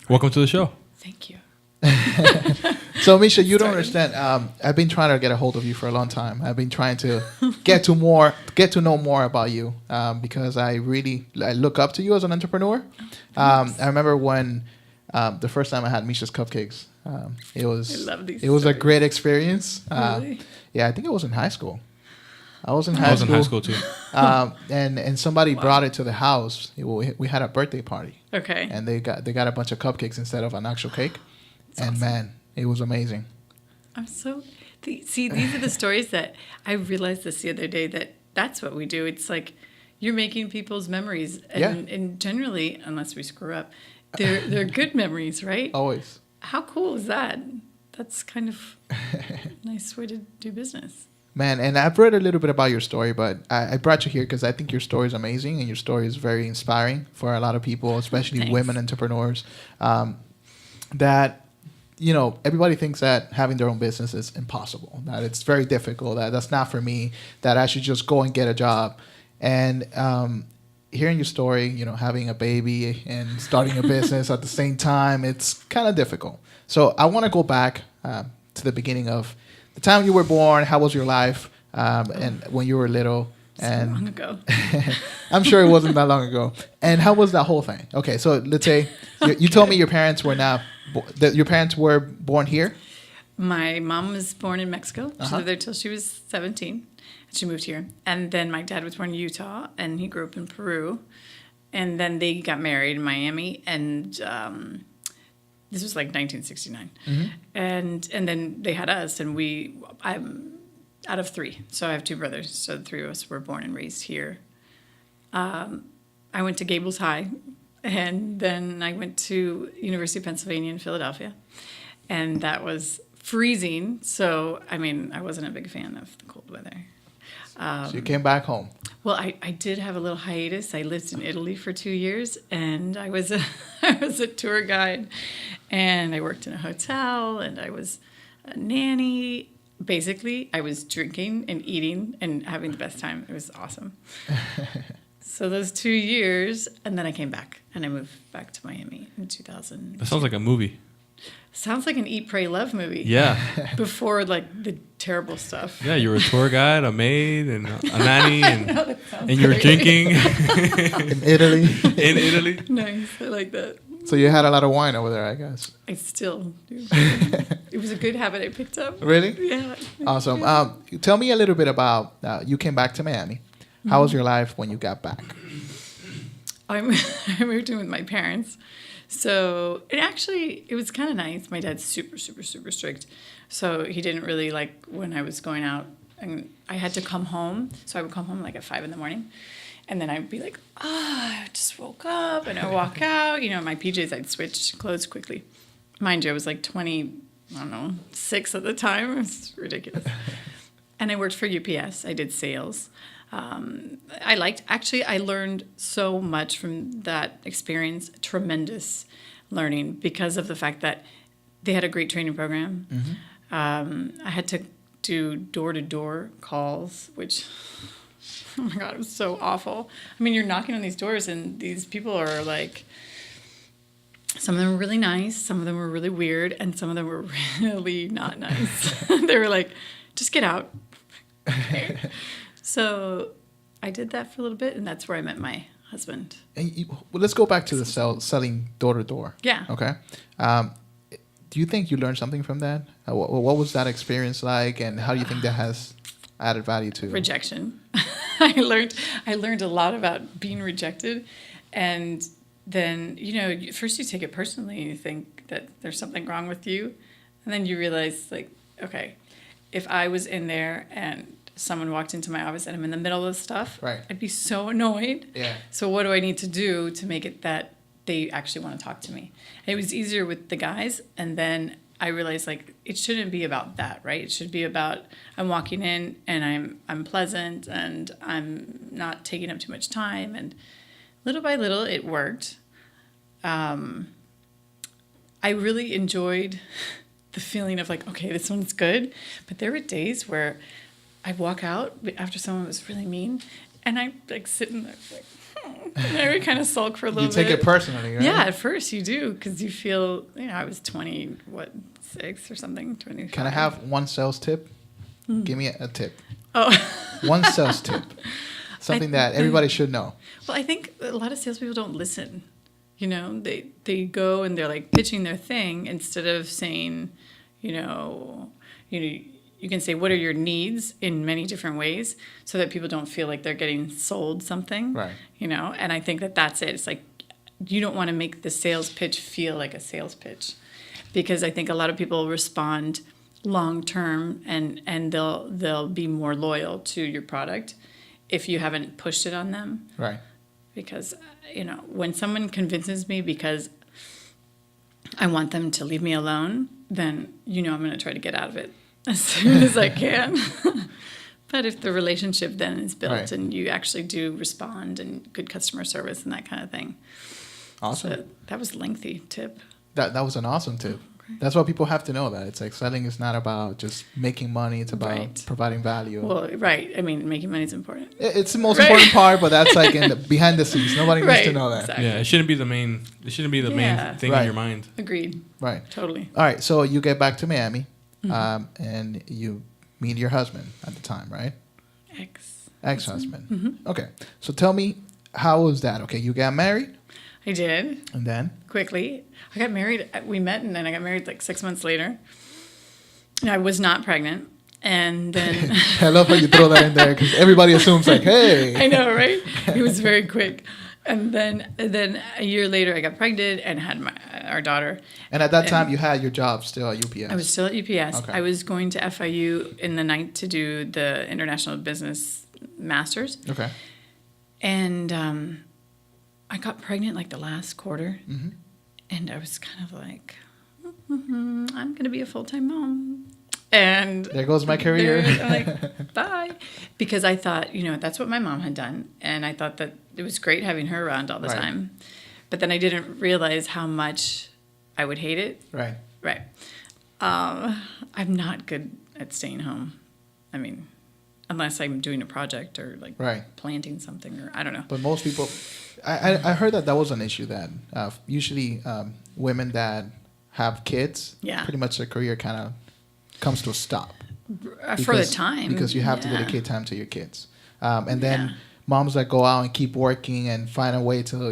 Welcome to the show. Thank you. So, Misha, you don't understand. I've been trying to get a hold of you for a long time. I've been trying to get to know more about you because I look up to you as an entrepreneur. I remember when the first time I had Misha's Cupcakes. It was a great experience. Really? Yeah, I think it was in high school. I was in I high was school. in high school too. And somebody brought it to the house. We had a birthday party. Okay. And they got a bunch of cupcakes instead of an actual cake. That's and awesome. Man, it was amazing. I'm so... See, these are the stories that I realized this the other day, that's what we do. It's like you're making people's memories. And generally, unless we screw up, they're good memories, right? Always. How cool is that? That's kind of a nice way to do business. Man, and I've read a little bit about your story, but I brought you here because I think your story is amazing and your story is very inspiring for a lot of people, especially Thanks. women entrepreneurs. That, everybody thinks that having their own business is impossible, that it's very difficult, that's not for me, that I should just go and get a job. And hearing your story, having a baby and starting a business at the same time, it's kind of difficult. So I want to go back to the beginning of the time you were born. How was your life and when you were little? So long ago. I'm sure it wasn't that long ago. And how was that whole thing? Okay, so let's say you told me your parents were your parents were born here. My mom was born in Mexico. She lived there till she was 17. She moved here. And then my dad was born in Utah, and he grew up in Peru. And then they got married in Miami, and this was like 1969. Mm-hmm. And then they had us, and I'm out of three. So I have two brothers. So the three of us were born and raised here. I went to Gables High, and then I went to University of Pennsylvania in Philadelphia. And that was freezing. So, I wasn't a big fan of the cold weather. So you came back home. Well, I did have a little hiatus. I lived in Italy for 2 years, and I was a tour guide, and I worked in a hotel, and I was a nanny. Basically, I was drinking and eating and having the best time. It was awesome. So those 2 years, and then I came back, and I moved back to Miami in 2000. That sounds like a movie. Sounds like an Eat, Pray, Love movie. Yeah. Before, like, the terrible stuff. Yeah, you were a tour guide, a maid, and a nanny, and you were great. drinking. In Italy. In Italy. Nice. I like that. So you had a lot of wine over there, I guess. I still do. It was a good habit I picked up. Really? Yeah. Awesome. Tell me a little bit about, you came back to Miami. How was your life when you got back? I moved in with my parents. So it was kind of nice. My dad's super, super, super strict. So he didn't really like when I was going out. And I had to come home. So I would come home like at 5 a.m. And then I'd be like, I just woke up. And I'd walk out. My PJs, I'd switch clothes quickly. Mind you, I was like 6 at the time. It was ridiculous. And I worked for UPS. I did sales. I learned so much from that experience, tremendous learning, because of the fact that they had a great training program. Mm-hmm. I had to do door-to-door calls, which, oh my God, it was so awful. You're knocking on these doors, and these people are like, some of them were really nice, some of them were really weird, and some of them were really not nice. They were like, just get out. Okay. So I did that for a little bit, and that's where I met my husband. And let's go back to the selling door to door. Yeah. Okay. Do you think you learned something from that? What was that experience like, and how do you think that has added value to rejection? I learned a lot about being rejected, and then first you take it personally, and you think that there's something wrong with you, and then you realize, like, okay, if I was in there and someone walked into my office and I'm in the middle of stuff, right, I'd be so annoyed. Yeah. So what do I need to do to make it that they actually want to talk to me? And it was easier with the guys, and then I realized, like, it shouldn't be about that, right? It should be about I'm walking in and I'm pleasant and I'm not taking up too much time, and little by little it worked. I really enjoyed the feeling of like, okay, this one's good, but there were days where I'd walk out after someone was really mean, and I like sit in there like, And I would kind of sulk for a little You bit. take it personally, right? Yeah, at first you do, because you feel, I was 6 or something, 25. Can I have one sales tip? Give me a tip. Oh. One sales tip. Something that everybody should know. Well, I think a lot of salespeople don't listen. They go and they're like pitching their thing instead of saying, you can say, what are your needs in many different ways so that people don't feel like they're getting sold something. Right. And I think that's it. It's like, you don't want to make the sales pitch feel like a sales pitch, because I think a lot of people respond long term and they'll be more loyal to your product if you haven't pushed it on them. Right. Because, when someone convinces me because I want them to leave me alone, then, I'm going to try to get out of it as soon as I can. But if the relationship then is built Right. and you actually do respond and good customer service and that kind of thing. Awesome. So that was a lengthy tip. That was an awesome tip. That's what people have to know, that it's like selling is not about just making money. It's about Right. providing value. Well, right. I mean, making money is important. It's the most Right. important part, but that's like behind the scenes. Nobody needs to Right, know that. exactly. Yeah, it shouldn't be the main. It shouldn't be the Yeah. main thing Right. in your mind. Agreed. Right. Totally. All right. So you get back to Miami, and you meet your husband at the time, right? Ex-husband. Mm-hmm. Okay. So tell me, how was that? Okay, you got married, I did. and then Quickly. I got married. We met, and then I got married like 6 months later. And I was not pregnant. And then... I love how you throw that in there because everybody assumes like, hey. I know, right? It was very quick. And then a year later, I got pregnant and had our daughter. And at that time, you had your job still at UPS. I was still at UPS. Okay. I was going to FIU in the night to do the International Business Masters. Okay. And I got pregnant like the last quarter. Mm-hmm. And I was kind of like, I'm going to be a full-time mom. And There goes my career. I'm like, bye. Because I thought, that's what my mom had done. And I thought that it was great having her around all the Right. time. But then I didn't realize how much I would hate it. Right. Right. I'm not good at staying home. I mean, unless I'm doing a project or like Right. planting something or I don't know. But most people, I heard that was an issue that usually women that have kids, Yeah. pretty much their career kind of comes to a stop. For the time. Because you have to Yeah. dedicate time to your kids. And then Yeah. moms that go out and keep working and find a way to,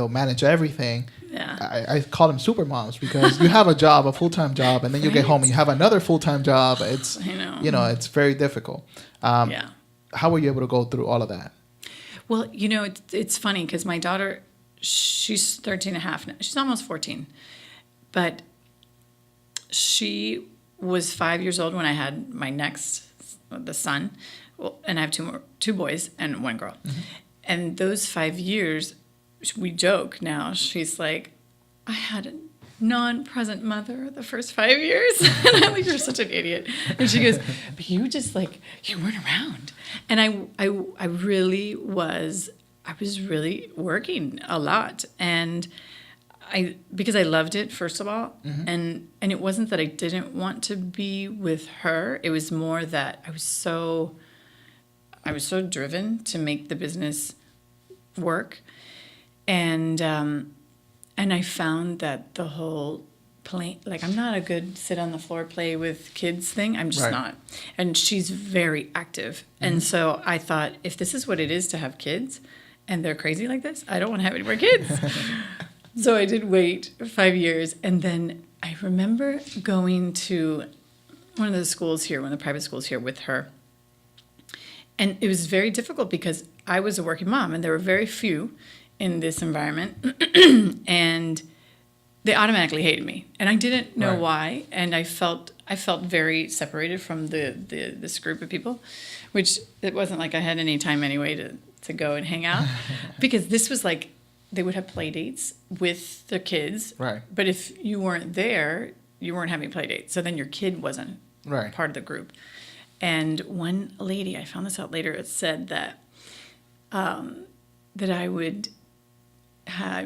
manage everything. Yeah. I call them super moms because you have a job, a full-time job, and then you get home and you have another full-time job. It's, I know. it's very difficult. Yeah. How were you able to go through all of that? Well, it's funny because my daughter, she's 13 and a half now. She's almost 14. But she was 5 years old when I had my the son. Well, and I have two boys and one girl. Mm-hmm. And those 5 years, we joke now. She's like, I had a non-present mother the first 5 years. And I'm like, you're such an idiot. And she goes, but you just you weren't around. And I really was. I was really working a lot. And because I loved it, first of all, mm-hmm. and it wasn't that I didn't want to be with her. It was more that I was so driven to make the business work, and I found that the whole I'm not a good sit on the floor play with kids thing. I'm just not. And she's very active, mm-hmm. and so I thought, if this is what it is to have kids, and they're crazy like this, I don't want to have any more kids. So I did wait 5 years, and then I remember going to one of the schools here, one of the private schools here with her. And it was very difficult because I was a working mom, and there were very few in this environment, and they automatically hated me. And I didn't know why, and I felt very separated from this group of people, which it wasn't like I had any time anyway to go and hang out, because this was like, they would have play dates with the kids. Right. But if you weren't there, you weren't having play dates. So then your kid wasn't part of the group. And one lady, I found this out later, it said that I would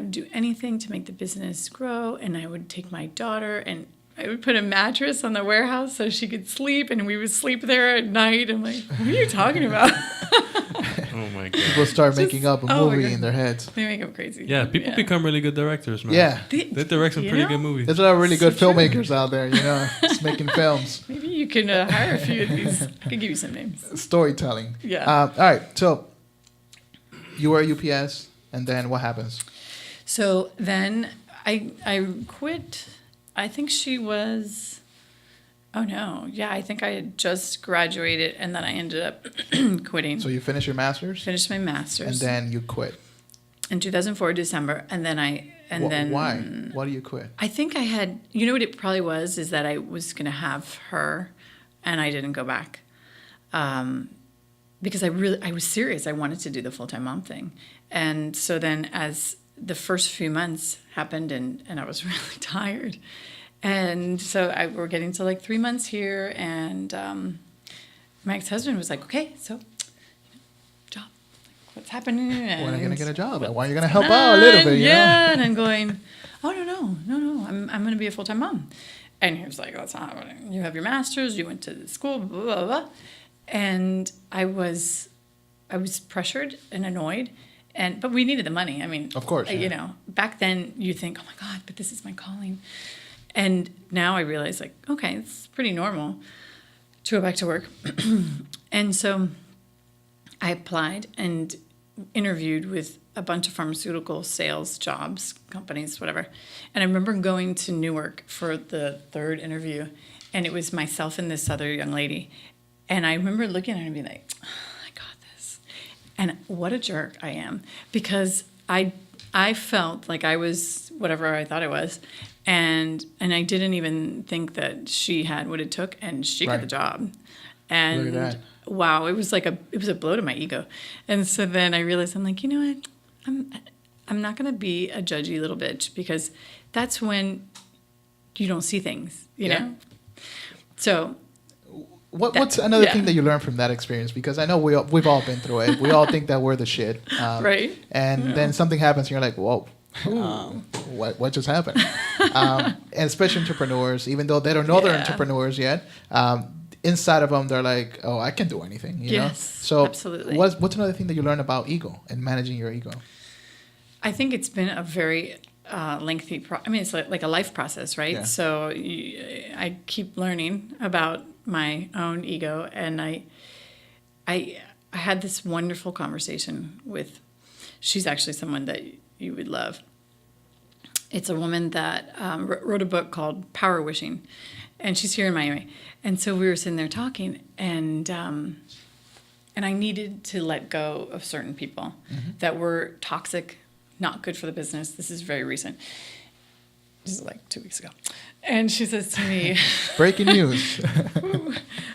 do anything to make the business grow, and I would take my daughter and I would put a mattress on the warehouse so she could sleep, and we would sleep there at night. I'm like, what are you talking about? Oh Oh my People god. start making up a oh my movie God. in their heads. They make them crazy. Yeah, people become really good directors, man. Yeah. They direct some You pretty know? good movies. There's a lot of really good So true. filmmakers out there, just making films, Maybe you can hire a few of these. I can give you some names. storytelling. Yeah. All right. So you were at UPS, and then what happens? So then I quit. I think she was. Oh no! Yeah, I think I had just graduated, and then I ended up quitting. So you finish your master's, Finished my master's, and then you quit. in 2004 December, and then Why? Why do you quit? I think I had. You know what it probably was is that I was going to have her, and I didn't go back, because I was serious. I wanted to do the full-time mom thing, and so then as the first few months happened, and I was really tired. And so we're getting to like 3 months here, and my ex-husband was like, "Okay, so job, like, what's happening? When are you gonna And get a job? what's Why are you gonna help going out a little bit? on?" You Yeah, know? and I'm going, "Oh no, I'm gonna be a full-time mom." And he was like, "That's not happening. You have your master's, you went to school, blah blah blah." And I was pressured and annoyed, but we needed the money. I mean, Of course, you yeah. know, back then you think, "Oh my God, but this is my calling." And now I realize, like, okay, it's pretty normal to go back to work. And so I applied and interviewed with a bunch of pharmaceutical sales jobs, companies, whatever. And I remember going to Newark for the third interview, and it was myself and this other young lady. And I remember looking at her and being like, I got this. And what a jerk I am, because I felt like I was whatever I thought I was, and I didn't even think that she had what it took, and she got Right. the job. And Look at that. wow, it was a blow to my ego. And so then I realized, I'm like, you know what, I'm not gonna be a judgy little bitch, because that's when you don't see things, you Yeah. know. So What's another yeah. thing that you learned from that experience? Because I know we've all been through it. We all think that we're the shit, right. and then something happens, and you're like, "Whoa, what just happened?" And especially entrepreneurs, even though they don't know they're Yeah. entrepreneurs yet, inside of them they're like, "Oh, I can do anything," you know. Yes, So, absolutely. what's another thing that you learn about ego and managing your ego? I think it's been a very lengthy it's like a life process, right? Yeah. So I keep learning about my own ego, and I had this wonderful conversation with, she's actually someone that you would love. It's a woman that wrote a book called Power Wishing, and she's here in Miami. And so we were sitting there talking, and I needed to let go of certain people that were toxic, not good for the business. This is very recent. This is like 2 weeks ago. And she says to me, Breaking news.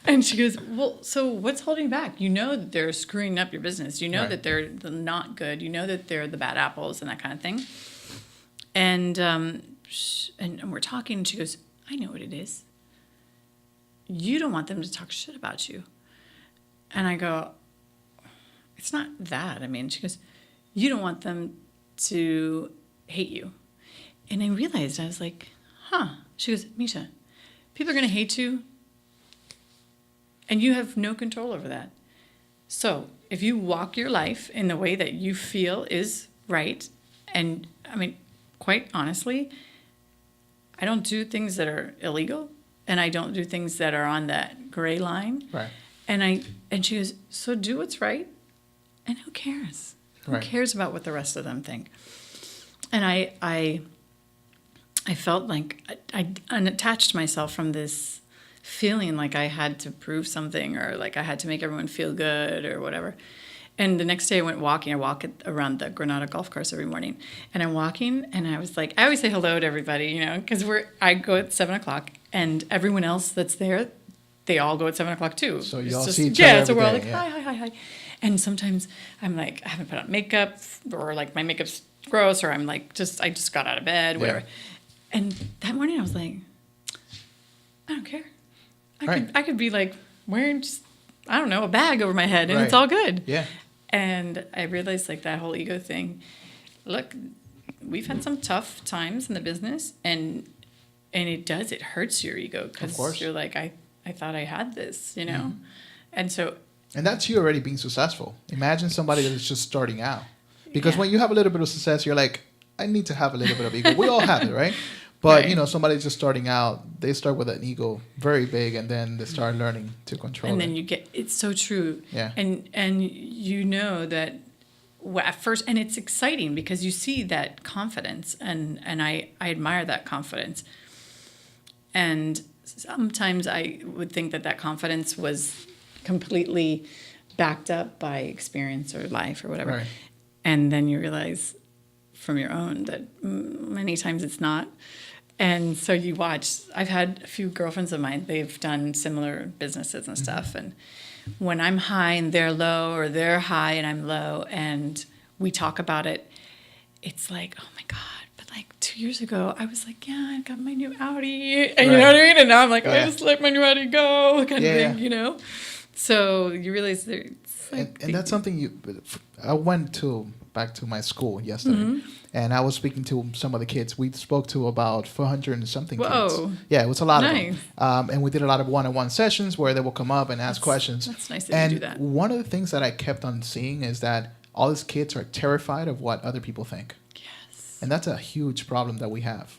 and she goes, well, so what's holding you back? You know that they're screwing up your business. You know Right. that they're not good. You know that they're the bad apples and that kind of thing. And and we're talking, and she goes, I know what it is. You don't want them to talk shit about you. And I go, it's not that. I mean, she goes, you don't want them to hate you. And I realized, I was like, huh. She goes, Misha, people are going to hate you, and you have no control over that. So if you walk your life in the way that you feel is right, and I mean, quite honestly, I don't do things that are illegal, and I don't do things that are on that gray line. Right. And she goes, so do what's right, and who cares? Right. Who cares about what the rest of them think? And I felt like I unattached myself from this feeling like I had to prove something, or like I had to make everyone feel good or whatever. And the next day I went walking. I walk around the Granada golf course every morning. And I'm walking, and I was like, I always say hello to everybody, you know, because I go at 7 o'clock, and everyone else that's there, they all go at 7 o'clock too. So It's you all just- see each other so every we're all day, like, yeah. hi. And sometimes I'm like, I haven't put on makeup, or like my makeup's gross, or I'm like, I just got out of bed, whatever. Yeah. And that morning I was like, I don't care. Right. I could be like wearing just, I don't know, a bag over my head, and Right. it's all good. Yeah. And I realized, like, that whole ego thing. Look, we've had some tough times in the business, and it hurts your ego, Of course. because you're like, I thought I had this, you know? And so And that's you already being successful. Imagine somebody that is just starting out. Because Yeah. when you have a little bit of success, you're like, I need to have a little bit of ego. We all have it, right? But, Right. you know, somebody just starting out, they start with an ego very big, and then they start learning to control And it. then you get, it's so true. Yeah. And you know that at first, and it's exciting because you see that confidence, and I admire that confidence. And sometimes I would think that confidence was completely backed up by experience or life or whatever. Right. And then you realize from your own that many times it's not. And so you watch. I've had a few girlfriends of mine, they've done similar businesses and stuff. And when I'm high and they're low, or they're high and I'm low, and we talk about it, it's like, oh my God. But like 2 years ago, I was like, yeah, I got my new Audi. And you know what I mean? And now I'm like, oh, I just let my new Audi go, kind of thing, you know? So you realize there's like... And that's something I went back to my school yesterday, and I was speaking to some of the kids. We spoke to about 400 and something kids. Yeah, it was a lot of them. And we did a lot of one-on-one sessions where they will come up and ask questions. That's nice that you do that. And one of the things that I kept on seeing is that all these kids are terrified of what other people think. Yes. And that's a huge problem that we have.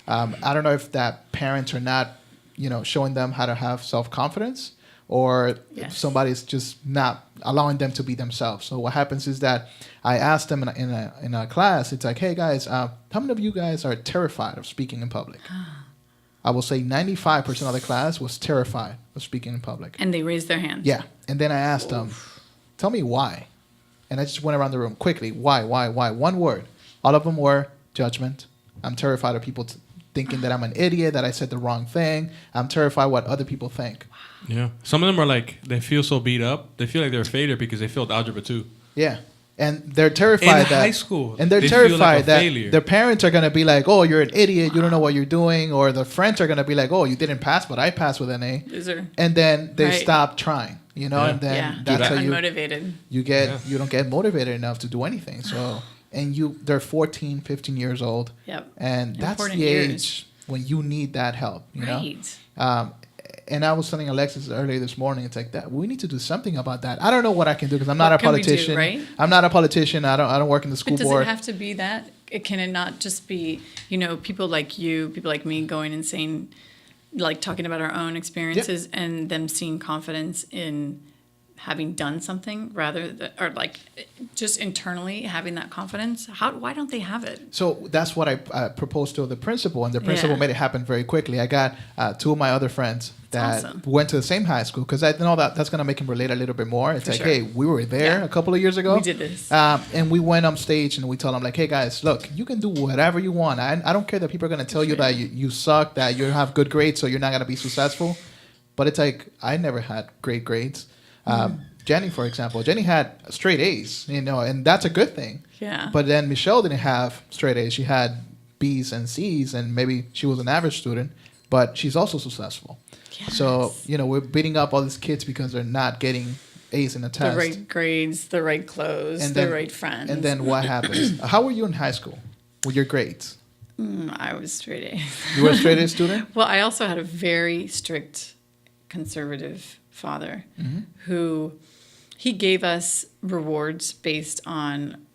I don't know if that parents are not, showing them how to have self-confidence, or if somebody's just not allowing them to be themselves. So what happens is that I asked them in a class, it's like, hey guys, how many of you guys are terrified of speaking in public? I will say 95% of the class was terrified of speaking in public. And they raised their hands. Yeah. And then I asked them, tell me why. And I just went around the room quickly. Why? One word. All of them were judgment. I'm terrified of people thinking that I'm an idiot, that I said the wrong thing. I'm terrified what other people think. Yeah. Some of them are like, they feel so beat up. They feel like they're a failure because they failed algebra too. Yeah. And they're terrified in high school. And they're they terrified feel like that failure. their parents are going to be like, oh, you're an idiot. You don't know what you're doing. Or their friends are going to be like, oh, you didn't pass, but I passed with an A. Loser. And then they stop trying, And then that's how unmotivated. You don't get motivated enough to do anything. So, and they're 14, 15 years old. Yep. And that's Important the years. age when you need that help, Right. know? And I was telling Alexis earlier this morning, it's like that. We need to do something about that. I don't know what I can do because I'm not a politician. Right? I'm not a politician. I don't work in the school But does board. it have to be that? Can it not just be, people like you, people like me going and saying, like talking about our own experiences and them seeing confidence in having done something or like just internally having that confidence? Why don't they have it? So that's what I proposed to the principal, and the principal made it happen very quickly. I got two of my other friends that went to the same high school because I know that's going to make him relate a little bit more. It's hey, we were there a couple of years ago. We did this. And we went on stage and we told them, like, hey, guys, look, you can do whatever you want. I don't care that people are going to tell you that you suck, that you have good grades, so you're not going to be successful. But it's like, I never had great grades. Jenny, for example, had straight A's, and that's a good thing. Yeah. But then Michelle didn't have straight A's. She had B's and C's, and maybe she was an average student, but she's also successful. Yes. So, we're beating up all these kids because they're not getting A's in the test. The right grades, the right clothes, the right friends. And then what happens? How were you in high school with your grades? I was straight A. You were a straight A student? Well, I also had a very strict conservative father who... He gave us rewards based on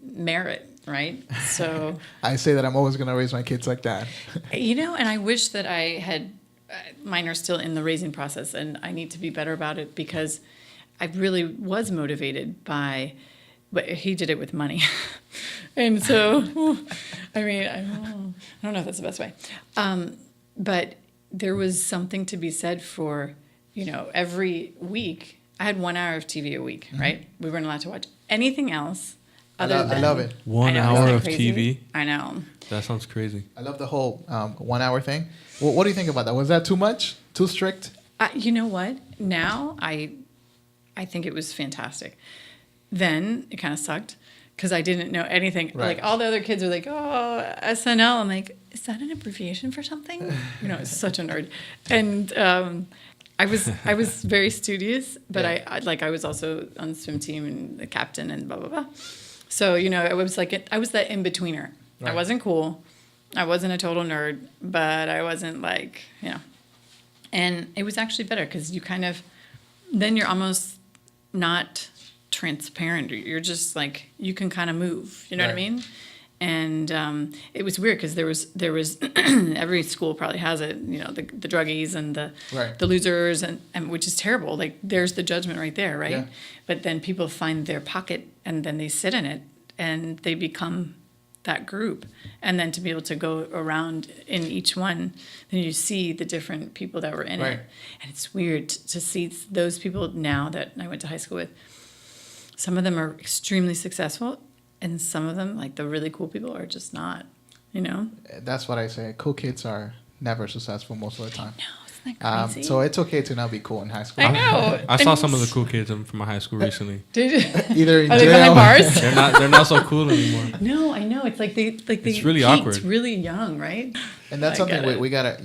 merit, right? So I say that I'm always going to raise my kids like that. And I wish that I had, mine are still in the raising process, and I need to be better about it because I really was motivated by, but he did it with money. And so, I don't know if that's the best way. But there was something to be said for, every week, I had 1 hour of TV a week, right? We weren't allowed to watch anything else. I love it. 1 hour of TV? I know. That sounds crazy. I love the whole 1 hour thing. Well, what do you think about that? Was that too much? Too strict? You know what? Now I think it was fantastic. Then it kind of sucked because I didn't know anything. Right. Like all the other kids were like, oh, SNL. I'm like, is that an abbreviation for something? It's such a nerd. And I was very studious, but I was also on the swim team and the captain and blah blah blah. So it was like I was that in betweener. Right. I wasn't cool, I wasn't a total nerd, but I wasn't like And it was actually better because you kind of then you're almost not transparent. You're just like, you can kind of move. You know what I Right. mean? And it was weird because there was every school probably has it. You know, the druggies and Right. the losers, and which is terrible. Like, there's the judgment right there, right? Yeah. But then people find their pocket and then they sit in it and they become that group. And then to be able to go around in each one, then you see the different people that were in Right. it. And it's weird to see those people now that I went to high school with. Some of them are extremely successful, and some of them, like the really cool people, are just not, you know? That's what I say. Cool kids are never successful most of the time. No, isn't that crazy? So it's okay to not be cool in high school. I know. I saw some of the cool kids from my high school recently. Did you? Either in Are they jail. behind bars? They're not so cool anymore. No, I know. It's like they It's really peaked awkward. really young, right? And that's I something get it. we gotta,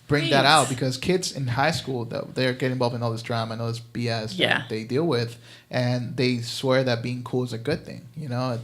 bring that Right. out, because kids in high school, they're getting involved in all this drama and all this BS Yeah. that they deal with, and they swear that being cool is a good thing,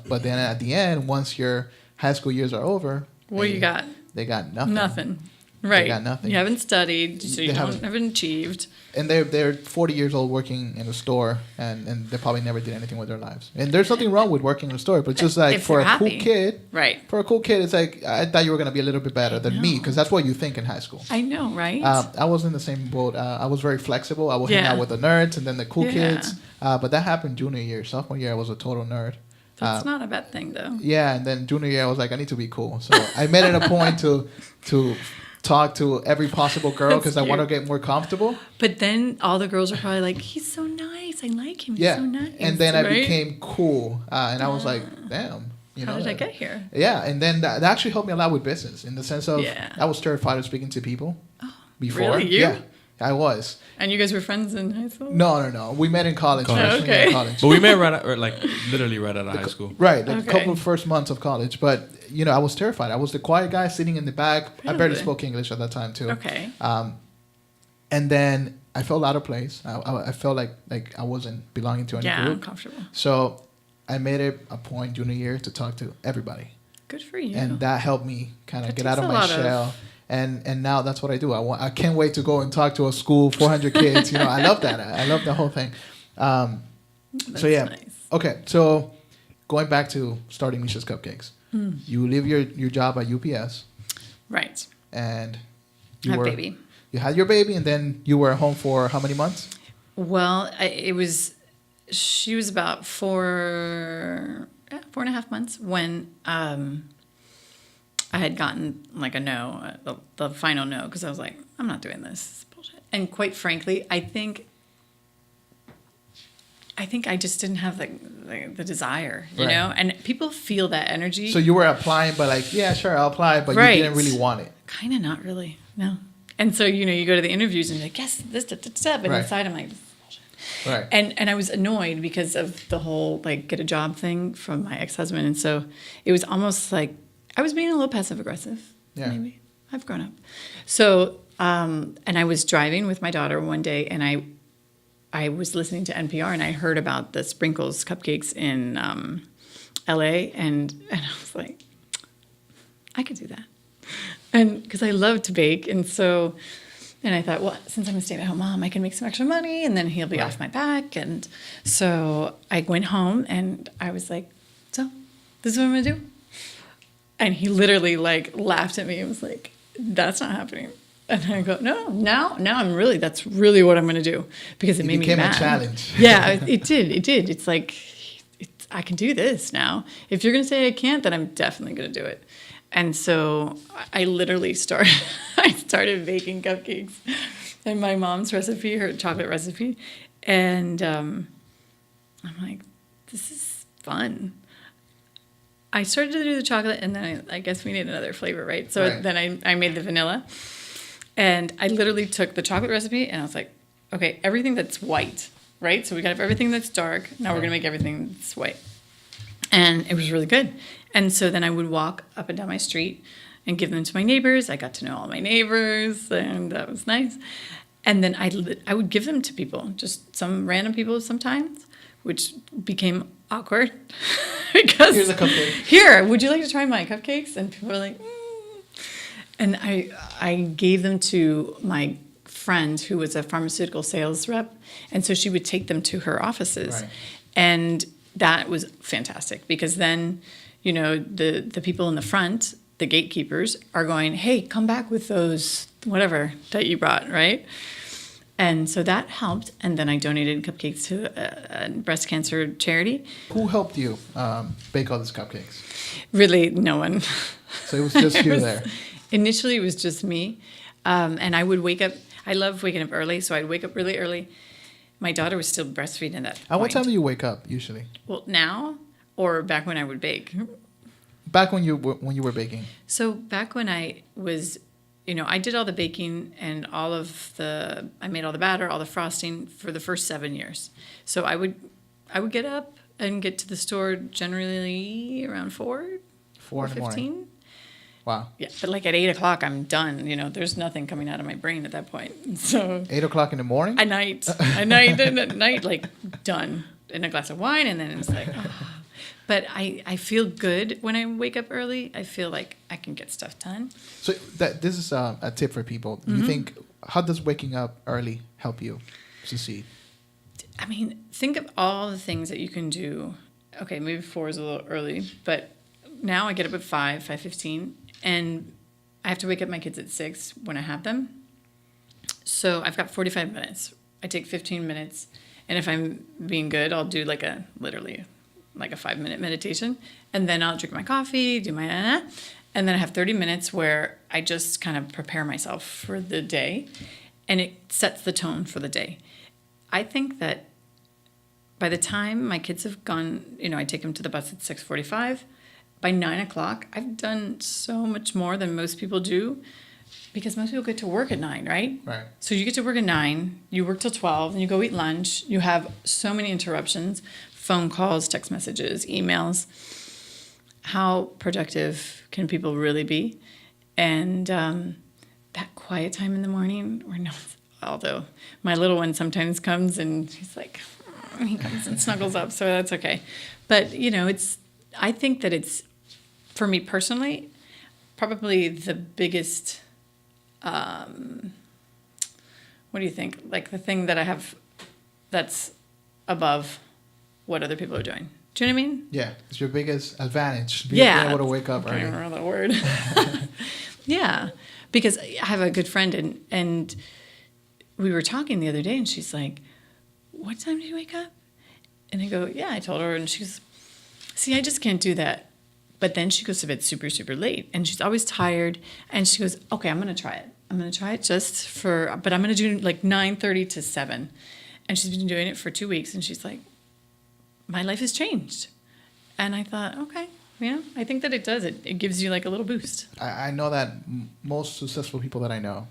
But then at the end, once your high school years are over, What you got? They got nothing. Nothing. Right. got nothing. You haven't studied, so They you haven't. haven't achieved. And they're 40 years old working in a store, and they probably never did anything with their lives. And there's nothing wrong with working in a store, but just like If for a they're cool happy. kid, Right. it's like, I thought you were gonna be a little bit better than me, because that's what you think in high school. I know, right? I was in the same boat. I was very flexible. I would hang Yeah. out with the nerds and then the cool Yeah. kids. But that happened junior year. Sophomore year, I was a total nerd. That's not a bad thing, though. Yeah, and then junior year, I was like, I need to be cool. So I made it a point to talk to every possible girl, because I That's want to cute. get more comfortable. But then all the girls are probably like, he's so nice. I like him. He's Yeah, so nice. and then I right? became cool, and I was like, damn. How did I get here? Yeah, and then that actually helped me a lot with business, in the sense of Yeah. I was terrified of speaking to people before. really? You? Yeah, I was. And you guys were friends in high school? No. We met in college. College. Freshman year Okay. of college. But we met literally right out of high school. Right, a Okay. couple of first months of college. But, I was terrified. I was the quiet guy sitting in the back. I barely Really? spoke English at that time, too. Okay. And then I felt out of place. I felt like I wasn't belonging to any Yeah, group. uncomfortable. So I made it a point junior year to talk to everybody. Good for you. And that helped me kind of That get out takes of a my lot of- shell. And now that's what I do. I can't wait to go and talk to a school, 400 kids. I love that. I love the whole thing. That's so yeah. nice. Okay, so going back to starting Misha's Cupcakes, you leave your job at UPS, Right. and Have baby. You had your baby, and then you were home for how many months? Well, she was about 4.5 months when I had gotten like a no, the final no, because I was like, I'm not doing this. This is bullshit. And quite frankly, I think I just didn't have the desire, you Right. know? And people feel that energy. So you were applying, but like, yeah, sure, I'll apply, but Right. you didn't really want it. Kind of not really, no. And so, you go to the interviews and you're like, yes, this, but Right. inside I'm like, this is bullshit. Right. And I was annoyed because of the whole like get a job thing from my ex-husband. And so it was almost like I was being a little passive aggressive. Yeah. Maybe. I've grown up. So, and I was driving with my daughter one day and I was listening to NPR and I heard about the Sprinkles cupcakes in LA and I was like, I could do that. And because I love to bake. And so, and I thought, well, since I'm a stay-at-home mom, I can make some extra money and then he'll be off my back. And so I went home and I was like, so this is what I'm going to do. And he literally like laughed at me and was like, that's not happening. And I go, no, now that's really what I'm going to do. Because it made me became a mad. challenge. Yeah, it did. It's like, I can do this now. If you're going to say I can't, then I'm definitely going to do it. And so I literally started baking cupcakes and my mom's recipe, her chocolate recipe. And I'm like, this is fun. I started to do the chocolate and then I guess we need another flavor, right? So Right. then I made the vanilla. And I literally took the chocolate recipe and I was like, okay, everything that's white, right? So we got everything that's dark. Now we're going to make everything that's white. And it was really good. And so then I would walk up and down my street and give them to my neighbors. I got to know all my neighbors, and that was nice. And then I would give them to people, just some random people sometimes, which became awkward because Here's a cupcake. Here, would you like to try my cupcakes? And people were like, And I gave them to my friend who was a pharmaceutical sales rep, and so she would take them to her offices. Right. And that was fantastic because then, you know, the people in the front, the gatekeepers, are going, hey, come back with those whatever that you brought, right? And so that helped. And then I donated cupcakes to a breast cancer charity. Who helped you bake all these cupcakes? Really, no one. So it was just you there. Initially, it was just me. And I would wake up. I love waking up early, so I'd wake up really early. My daughter was still breastfeeding at that point. At what time do you wake up usually? Well, now or back when I would bake? Back when you were baking. So back when I was, you know, I did all the baking and I made all the batter, all the frosting for the first 7 years. So I would get up and get to the store generally around 4 in the 15. morning. Wow. Yeah, but like at 8 o'clock, I'm done. You know, there's nothing coming out of my brain at that point. So 8 o'clock in the morning? at night, like done, and a glass of wine, and then it's like, oh. But I feel good when I wake up early. I feel like I can get stuff done. So this is a tip for people. Mm-hmm. You think, how does waking up early help you succeed? I mean, think of all the things that you can do. Okay, maybe 4 is a little early, but now I get up at 5:15, and I have to wake up my kids at 6 when I have them. So I've got 45 minutes. I take 15 minutes, and if I'm being good, I'll do literally a 5-minute meditation, and then I'll drink my coffee, do my and then I have 30 minutes where I just kind of prepare myself for the day, and it sets the tone for the day. I think that by the time my kids have gone, you know, I take them to the bus at 6:45. By 9 o'clock, I've done so much more than most people do, because most people get to work at 9, right? Right. So you get to work at 9, you work till 12, and you go eat lunch. You have so many interruptions, phone calls, text messages, emails. How productive can people really be? And that quiet time in the morning, although my little one sometimes comes and he's like, he comes and snuggles up, so that's okay. But, you know, I think that it's, for me personally, probably the biggest, what do you think? Like the thing that I have that's above what other people are doing. Do you know what I mean? Yeah, it's your biggest advantage. Being able to wake up I early. can't remember that word. Yeah, because I have a good friend, and we were talking the other day, and she's like, what time do you wake up? And I go, yeah, I told her, and she's, see, I just can't do that. But then she goes to bed super, super late, and she's always tired, and she goes, okay, I'm going to try it. I'm going to try it but I'm going to do like 9:30 to 7. And she's been doing it for 2 weeks, and she's like, my life has changed. And I thought, okay, yeah, I think that it does. It gives you like a little boost. I know that most successful people that I know,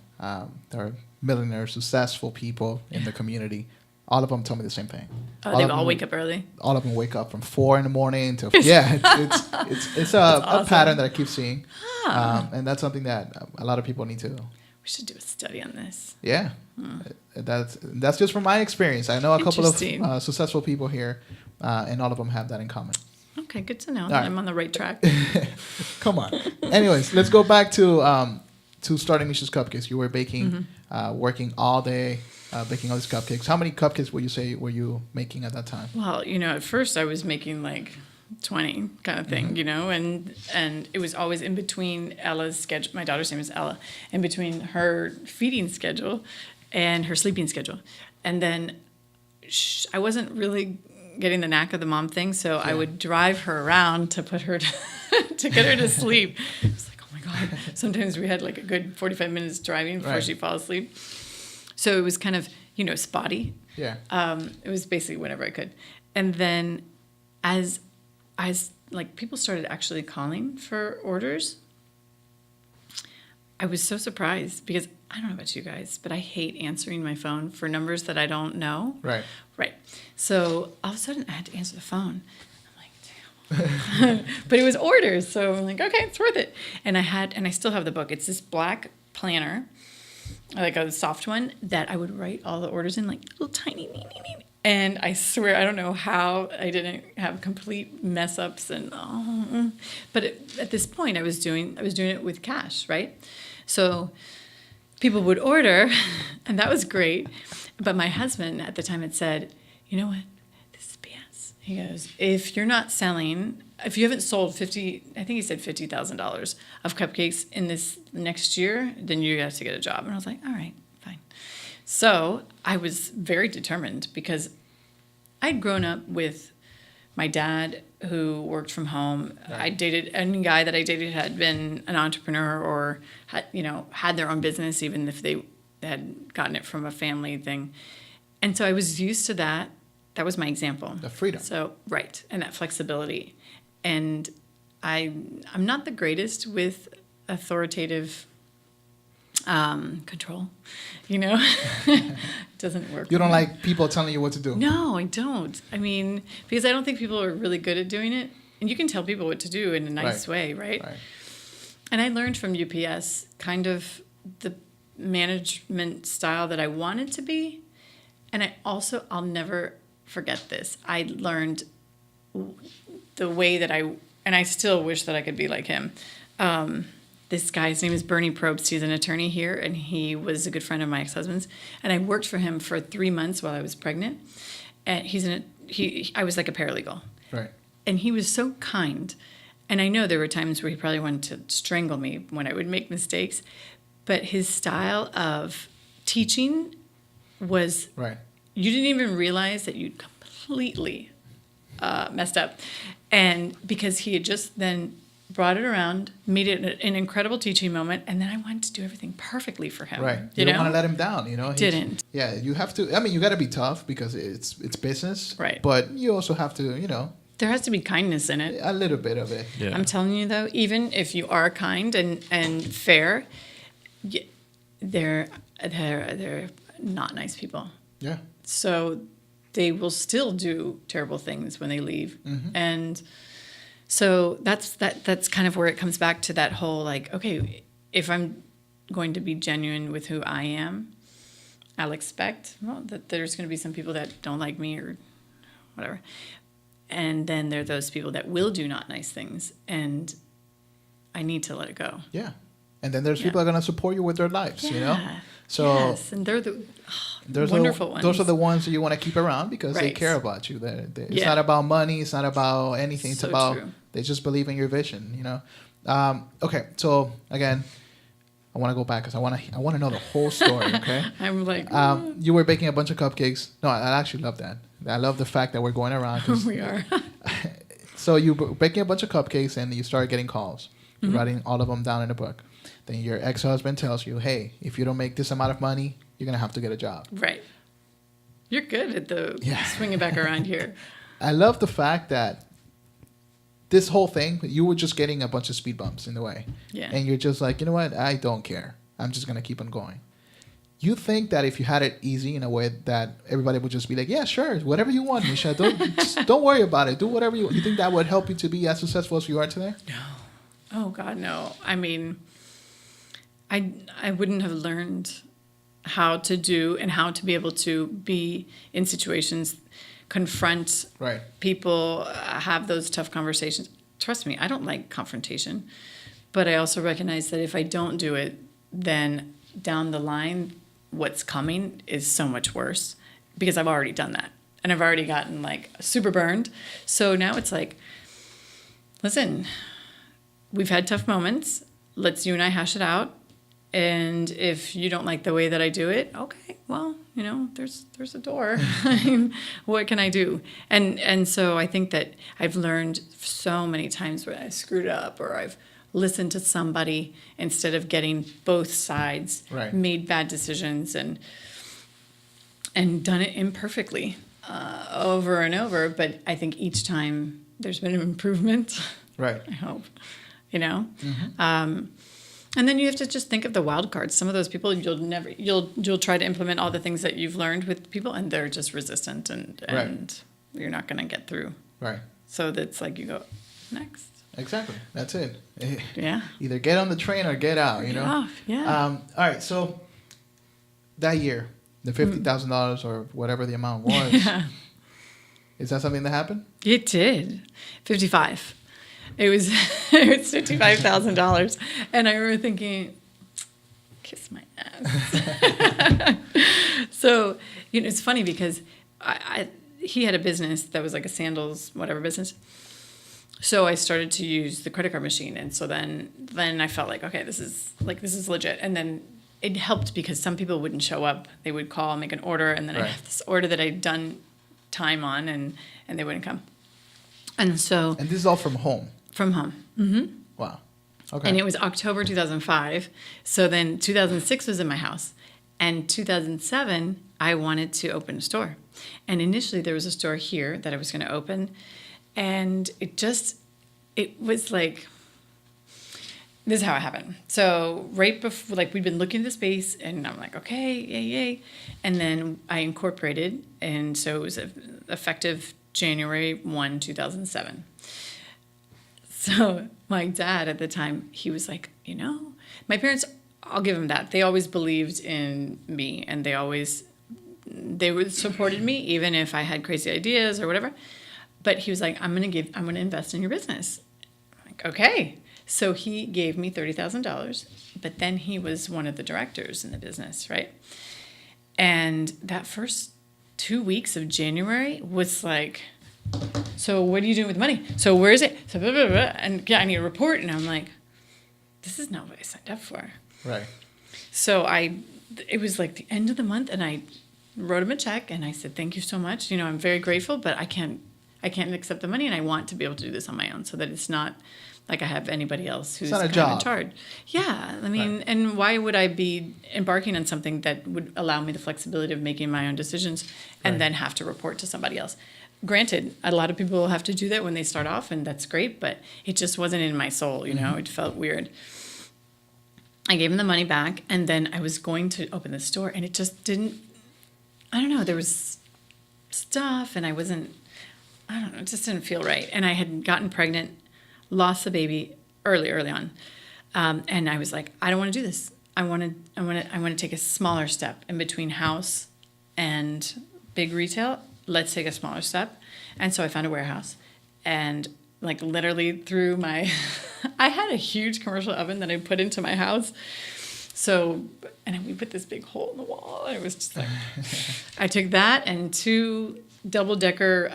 there are millionaires, successful people in the community. All of them tell me the same thing. Oh, they all wake up early? All of them wake up from 4 in the morning to, yeah, it's a pattern that I keep seeing. And that's something that a lot of people need to. We should do a study on this. Yeah. That's just from my experience. I know a couple of successful people here, and all of them have that in common. Okay, good to know. Right. I'm on the right track. Come on. Anyways, let's go back to starting Misha's Cupcakes. You were baking, working all day, baking all these cupcakes. How many cupcakes would you say were you making at that time? Well, you know, at first I was making like 20 kind of thing, you know, and it was always in between Ella's schedule. My daughter's name is Ella. In between her feeding schedule and her sleeping schedule. And then I wasn't really getting the knack of the mom thing, so I would drive her around to put her to get her to sleep. It's like, oh my God. Sometimes we had like a good 45 minutes driving before she'd fall asleep. So it was kind of, you know, spotty. Yeah. It was basically whenever I could. And then as like people started actually calling for orders, I was so surprised because I don't know about you guys, but I hate answering my phone for numbers that I don't know. Right. Right. So all of a sudden I had to answer the phone. I'm like, damn. But it was orders. So I'm like, okay, it's worth it. And I still have the book. It's this black planner, like a soft one, that I would write all the orders in, like little tiny. And I swear, I don't know how I didn't have complete mess ups but at this point I was doing it with cash, right? So people would order, and that was great. But my husband at the time had said, you know what? This is BS. He goes, if you haven't sold I think he said $50,000 of cupcakes in this next year, then you have to get a job. And I was like, all right, fine. So I was very determined because I'd grown up with my dad who worked from home. Right. I dated any guy that I dated had been an entrepreneur or had their own business, even if they had gotten it from a family thing. And so I was used to that. That was my example. The freedom. So, right. And that flexibility. And I'm not the greatest with authoritative control, it doesn't work. You don't like people telling you what to do. No, I don't. I mean, because I don't think people are really good at doing it. And you can tell people what to do in a nice way, right? And I learned from UPS kind of the management style that I wanted to be. And I'll never forget this. I learned the way that and I still wish that I could be like him. This guy's name is Bernie Probst. He's an attorney here, and he was a good friend of my ex-husband's. And I worked for him for 3 months while I was pregnant. And I was like a paralegal. Right. And he was so kind. And I know there were times where he probably wanted to strangle me when I would make mistakes. But his style of teaching was, right. You didn't even realize that you'd completely messed up. And because he had just then brought it around, made it an incredible teaching moment, and then I wanted to do everything perfectly for him. Right. You don't want to let him down, Didn't. Yeah, you have to. I mean, you got to be tough because it's business. Right. But you also have to, There has to be kindness in it. a little bit of it. Yeah. I'm telling you, though, even if you are kind and fair, they're not nice people. Yeah. So they will still do terrible things when they leave. Mm-hmm. And so that's kind of where it comes back to that whole, like, okay, if I'm going to be genuine with who I am, I'll expect, that there's going to be some people that don't like me or whatever. And then there are those people that will do not nice things. And I need to let it go. Yeah. And then there's people that are going to support you with their lives, So yes, and they're the wonderful ones. Those are the ones that you want to keep around because they Right. care about you. It's not about money. It's not about anything. It's So about true. they just believe in your vision. Okay, so again, I want to go back because I want to know the whole story. Okay. I'm like, you were baking a bunch of cupcakes. No, I actually love that. I love the fact that we're going around. 'Cause we are. so you were baking a bunch of cupcakes and you started getting calls. You're writing all of them down in a book. Then your ex-husband tells you, hey, if you don't make this amount of money, you're going to have to get a job. Right. You're good at the Yeah. swinging back around here. I love the fact that this whole thing, you were just getting a bunch of speed bumps in the way. Yeah. And you're just like, you know what? I don't care. I'm just going to keep on going. You think that if you had it easy in a way that everybody would just be like, yeah, sure, whatever you want, Misha. Don't worry about it. Do whatever you want. You think that would help you to be as successful as you are today? No. Oh, God, no. I mean, I wouldn't have learned how to do and how to be able to be in situations, confront Right. people, have those tough conversations. Trust me, I don't like confrontation. But I also recognize that if I don't do it, then down the line, what's coming is so much worse because I've already done that. And I've already gotten like super burned. So now it's like, listen, we've had tough moments. Let's you and I hash it out. And if you don't like the way that I do it, okay, well, there's a door. I mean, what can I do? And so I think that I've learned so many times where I screwed up or I've listened to somebody instead of getting both sides, Right. made bad decisions and done it imperfectly over and over. But I think each time there's been an improvement. Right. I hope, and then you have to just think of the wild cards. Some of those people you'll try to implement all the things that you've learned with people, and they're just resistant, and Right. you're not going to get through. Right. So that's like you go next. Exactly. That's it. Yeah. Either get on the train or get out, Yeah. All right. So that year, the $50,000 or whatever the amount was, Yeah. is that something that happened? It did. 55. It was $55,000, and I remember thinking, kiss my ass. So, it's funny because he had a business that was like a sandals, whatever business. So I started to use the credit card machine. And so then I felt like, okay, this is legit. And then it helped because some people wouldn't show up. They would call and make an order. And then I have this order that I'd done time on and they wouldn't come. And so. And this is all from home? From home. Mm-hmm. Wow. Okay. And it was October 2005. So then 2006 was in my house. And 2007, I wanted to open a store. And initially there was a store here that I was going to open. And it was like, this is how it happened. So right before, like we'd been looking at the space and I'm like, okay, yay. And then I incorporated. And so it was effective January 1, 2007. So my dad at the time, he was like, my parents, I'll give them that. They always believed in me and they supported me even if I had crazy ideas or whatever. But he was like, I'm going to invest in your business. I'm like, okay. So he gave me $30,000, but then he was one of the directors in the business, right? And that first 2 weeks of January was like, so what are you doing with the money? So where is it? So blah, blah, blah. And I need a report. And I'm like, this is not what I signed up for. Right. So it was like the end of the month and I wrote him a check and I said, thank you so much. I'm very grateful, but I can't accept the money and I want to be able to do this on my own so that it's not like I have anybody else who's kind of in charge. Yeah. I mean, and why would I be embarking on something that would allow me the flexibility of making my own decisions and then have to report to somebody else? Granted, a lot of people have to do that when they start off and that's great, but it just wasn't in my soul, It felt weird. I gave him the money back and then I was going to open the store and it just didn't, I don't know, there was stuff and it just didn't feel right. And I had gotten pregnant, lost the baby early on. And I was like, I don't want to do this. I want to take a smaller step in between house and big retail. Let's take a smaller step. And so I found a warehouse and like literally through my, I had a huge commercial oven that I put into my house. So, and we put this big hole in the wall. And it was just like, I took that and 2 double-decker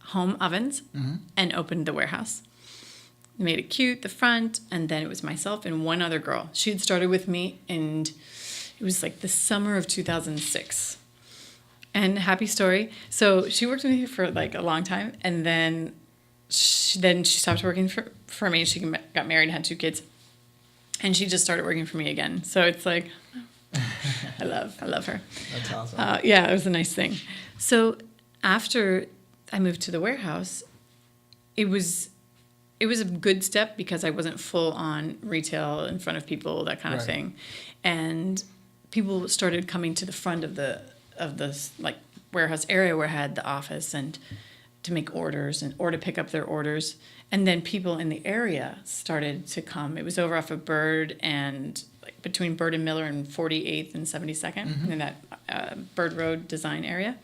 home ovens and opened the warehouse. Made it cute, the front, and then it was myself and one other girl. She had started with me, and it was like the summer of 2006. And happy story. So she worked with me for like a long time, and then she stopped working for me. She got married, had 2 kids, and she just started working for me again. So it's like, I love her. That's awesome. Yeah, it was a nice thing. So after I moved to the warehouse, it was a good step because I wasn't full on retail in front of people, that kind of thing. And people started coming to the front of the like warehouse area where I had the office and to make orders or to pick up their orders. And then people in the area started to come. It was over off of Bird and like between Bird and Miller and 48th and 72nd in that Bird Road design area.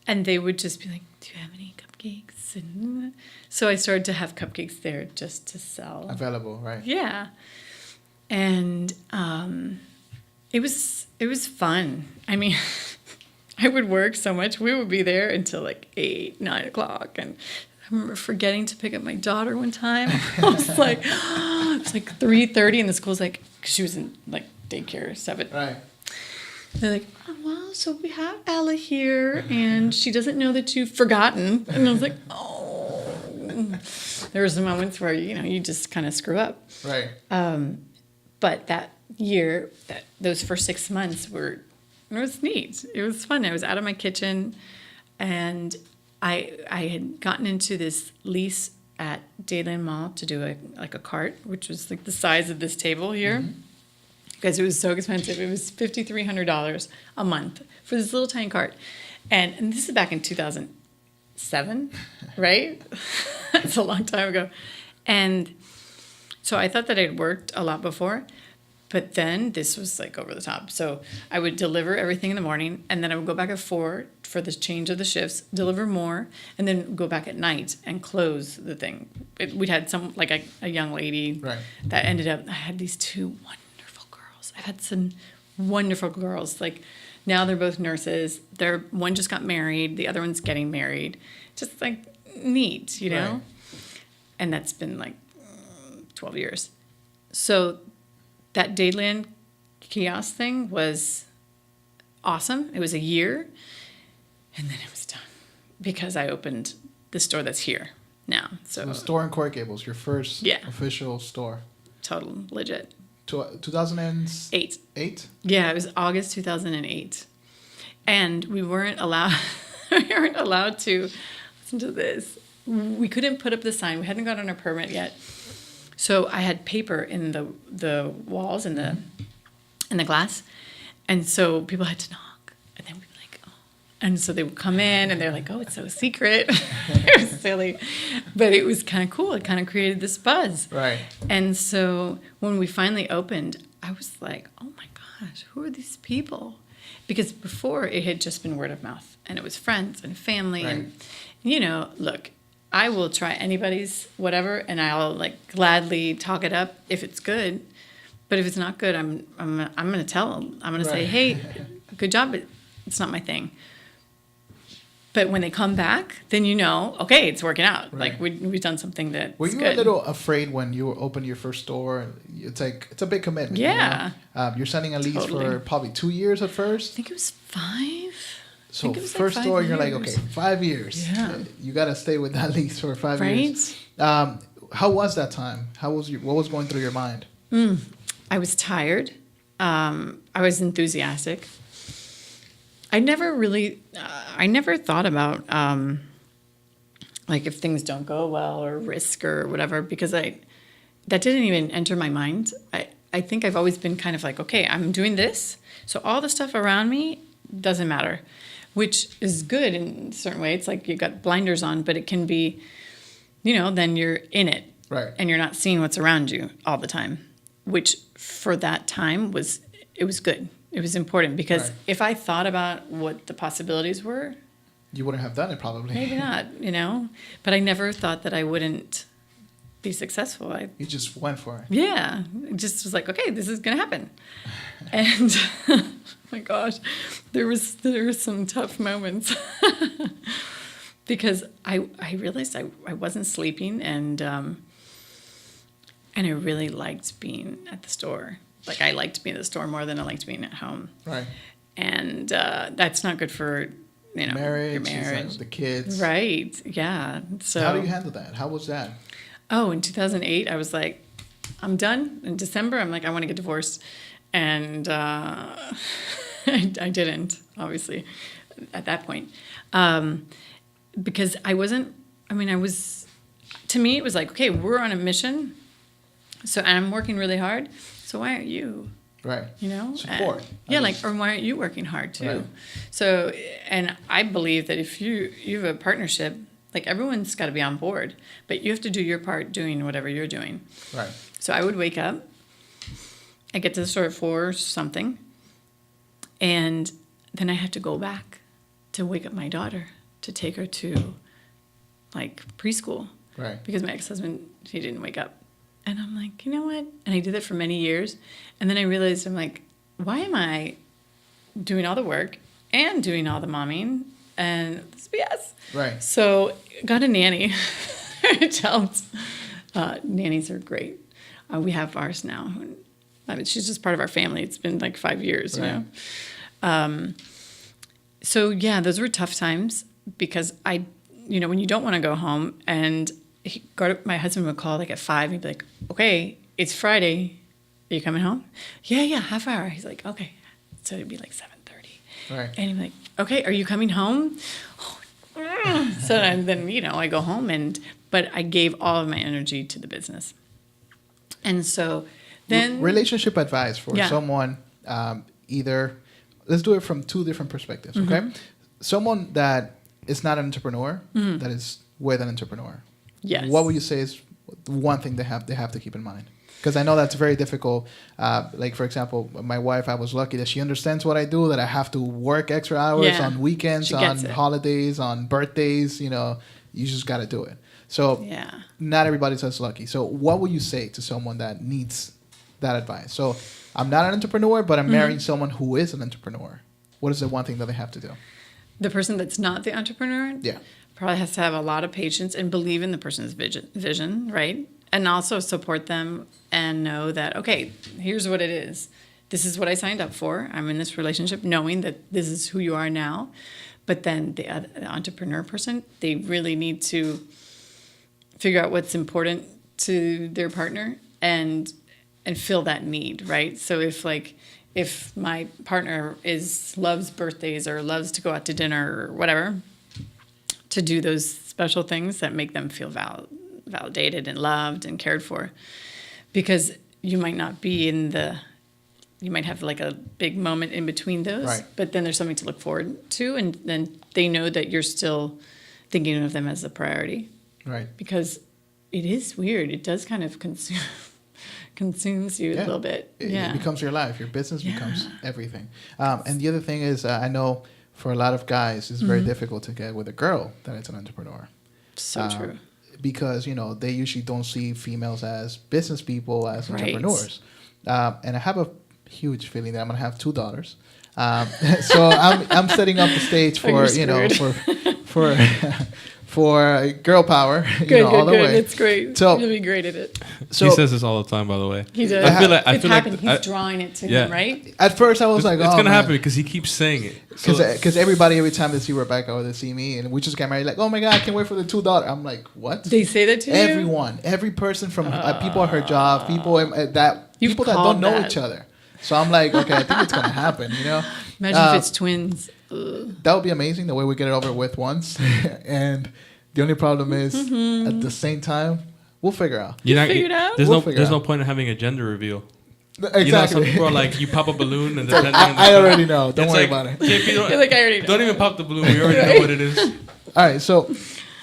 And they would just be like, do you have any cupcakes? And so I started to have cupcakes there just to sell. Available, right? Yeah. And it was fun. I mean, I would work so much. We would be there until like 8, 9 o'clock. And I remember forgetting to pick up my daughter one time. I was like, it's like 3:30 and the school's like, cause she was in like daycare, 7. Right. They're like, oh, well, so we have Ella here, and she doesn't know that you've forgotten. And I was like, oh. There were some moments where, you just kind of screw up. Right. But that year, those first 6 months it was neat. It was fun. I was out of my kitchen, and I had gotten into this lease at Dayland Mall to do a cart, which was like the size of this table here. Because it was so expensive. It was $5,300 a month for this little tiny cart. And this is back in 2007, right? That's a long time ago. And so I thought that I'd worked a lot before, but then this was like over the top. So I would deliver everything in the morning, and then I would go back at 4 for the change of the shifts, deliver more, and then go back at night and close the thing. We'd had a young lady that ended up, I had these 2 wonderful I've had some wonderful girls. Like now they're both nurses. One just got married. The other one's getting married. Just like neat, you know? Right. And that's been like 12 years. So that Dadeland kiosk thing was awesome. It was a year. And then it was done because I opened the store that's here now. So the store in Coral Gables, your first official store. Total legit. 2008? 8. Yeah, it was August 2008. And we weren't allowed to listen to this. We couldn't put up the sign. We hadn't gotten our permit yet. So I had paper in the walls and the glass. And so people had to knock. And then we'd be like, oh. And so they would come in and they're like, oh, it's so secret. It was silly. But it was kind of cool. It kind of created this buzz. Right. And so when we finally opened, I was like, oh my gosh, who are these people? Because before it had just been word of mouth. And it was friends and family. Right. And, you know, look, I will try anybody's whatever, and I'll like gladly talk it up if it's good. But if it's not good, I'm going to tell them. I'm going to say, hey, good job, but it's not my thing. But when they come back, then you know, okay, it's working out. Right. Like we've done something that's Were you good. a little afraid when you opened your first store? It's like it's a big commitment. Yeah. You know? You're signing a lease for probably 2 years at I first. think it was 5. So it was first like 5 store, years. you're like, okay, 5 years. Yeah. You got to stay with that lease for 5 years. Right. How was that time? What was going through your mind? I was tired. I was enthusiastic. I never thought about like if things don't go well or risk or whatever, because that didn't even enter my mind. I think I've always been kind of like, okay, I'm doing this, so all the stuff around me doesn't matter, which is good in a certain way. It's like you got blinders on, but it can be, you know, then you're in it. Right. And you're not seeing what's around you all the time, which for that time was good. It was important because if I thought about what the possibilities were, you wouldn't have done it probably. maybe not, you know, but I never thought that I wouldn't be successful. You just went for it. Yeah. It just was like, okay, this is going to happen. And oh my gosh, there was some tough moments because I realized I wasn't sleeping and I really liked being at the store. Like I liked being at the store more than I liked being at home. Right. And that's not good for, you know, your marriage. The kids. Right. Yeah. So how do you handle that? How was that? Oh, in 2008, I was like, I'm done. In December, I'm like, I want to get divorced. And I didn't, obviously, at that point. Because to me, it was like, okay, we're on a mission. So I'm working really hard. So why aren't you? Right. You know? Support. Or why aren't you working hard too? Right. So, and I believe that if you have a partnership, like everyone's got to be on board, but you have to do your part doing whatever you're doing. Right. So I would wake up, I get to the store at 4 or something, and then I had to go back to wake up my daughter to take her to like preschool. Right. Because my ex-husband, he didn't wake up. And I'm like, you know what? And I did that for many years. And then I realized, I'm like, why am I doing all the work and doing all the momming? And it's BS. Right. So got a nanny, which helped. Nannies are great. We have ours now. I mean, she's just part of our family. It's been like 5 years, right. You know. So yeah, those were tough times because when you don't want to go home, and my husband would call like at 5 and he'd be like, okay, it's Friday. Are you coming home? Yeah, half hour. He's like, okay. So it'd be like 7:30. Right. And he'd be like, okay, are you coming home? So then, I go home but I gave all of my energy to the business. And so then... Relationship advice for someone, either... Let's do it from 2 different perspectives, okay? Mm-hmm. Someone that is not an entrepreneur, that is with an entrepreneur. Yes. What would you say is one thing they have to keep in mind? Because I know that's very difficult. Like, for example, my wife, I was lucky that she understands what I do, that I have to work extra hours on weekends, on holidays, on birthdays. You just got to do it. So not everybody's as lucky. So what would you say to someone that that advice. So I'm not an entrepreneur, but I'm marrying someone who is an entrepreneur. What is the one thing that they have to do? The person that's not the entrepreneur, Yeah. probably has to have a lot of patience and believe in the person's vision, right? And also support them and know that, okay, here's what it is. This is what I signed up for. I'm in this relationship knowing that this is who you are now. But then the entrepreneur person, they really need to figure out what's important to their partner and fill that need, right? So if my partner loves birthdays or loves to go out to dinner or whatever, to do those special things that make them feel validated and loved and cared for, because you might not be you might have like a big moment in between those, right. But then there's something to look forward to, and then they know that you're still thinking of them as a priority, right? Because it is weird. It does kind of consumes you a little bit. It becomes your life. Your business becomes everything. And the other thing is, I know for a lot of guys, it's very difficult to get with a girl that is an entrepreneur. So true. Because, they usually don't see females as business people, as entrepreneurs. And I have a huge feeling that I'm going to have 2 daughters. So I'm setting up the stage for, for girl power, all the way. It's great. So you'll be great at it. So, he says this all the time, by the way. He does. I feel like He's drawing it to him, right? At first, I was like, it's gonna happen because he keeps saying it. Because everybody, every time they see Rebecca or they see me, and we just get married, like, oh my God, I can't wait for the 2 daughters. I'm like, what? They say that to you? Everyone, every person from people at her job, people that don't know each other. So I'm like, okay, I think it's gonna happen. Imagine if it's twins. Ugh. That would be amazing. The way we get it over with once, and the only problem is at the same time we'll figure out. Figure it out. There's no point in having a gender reveal. Exactly. Some people are like, you pop a balloon and I already know. Don't worry about it. You're like, I already know. Don't even pop the balloon. We already know what it is. All right. So,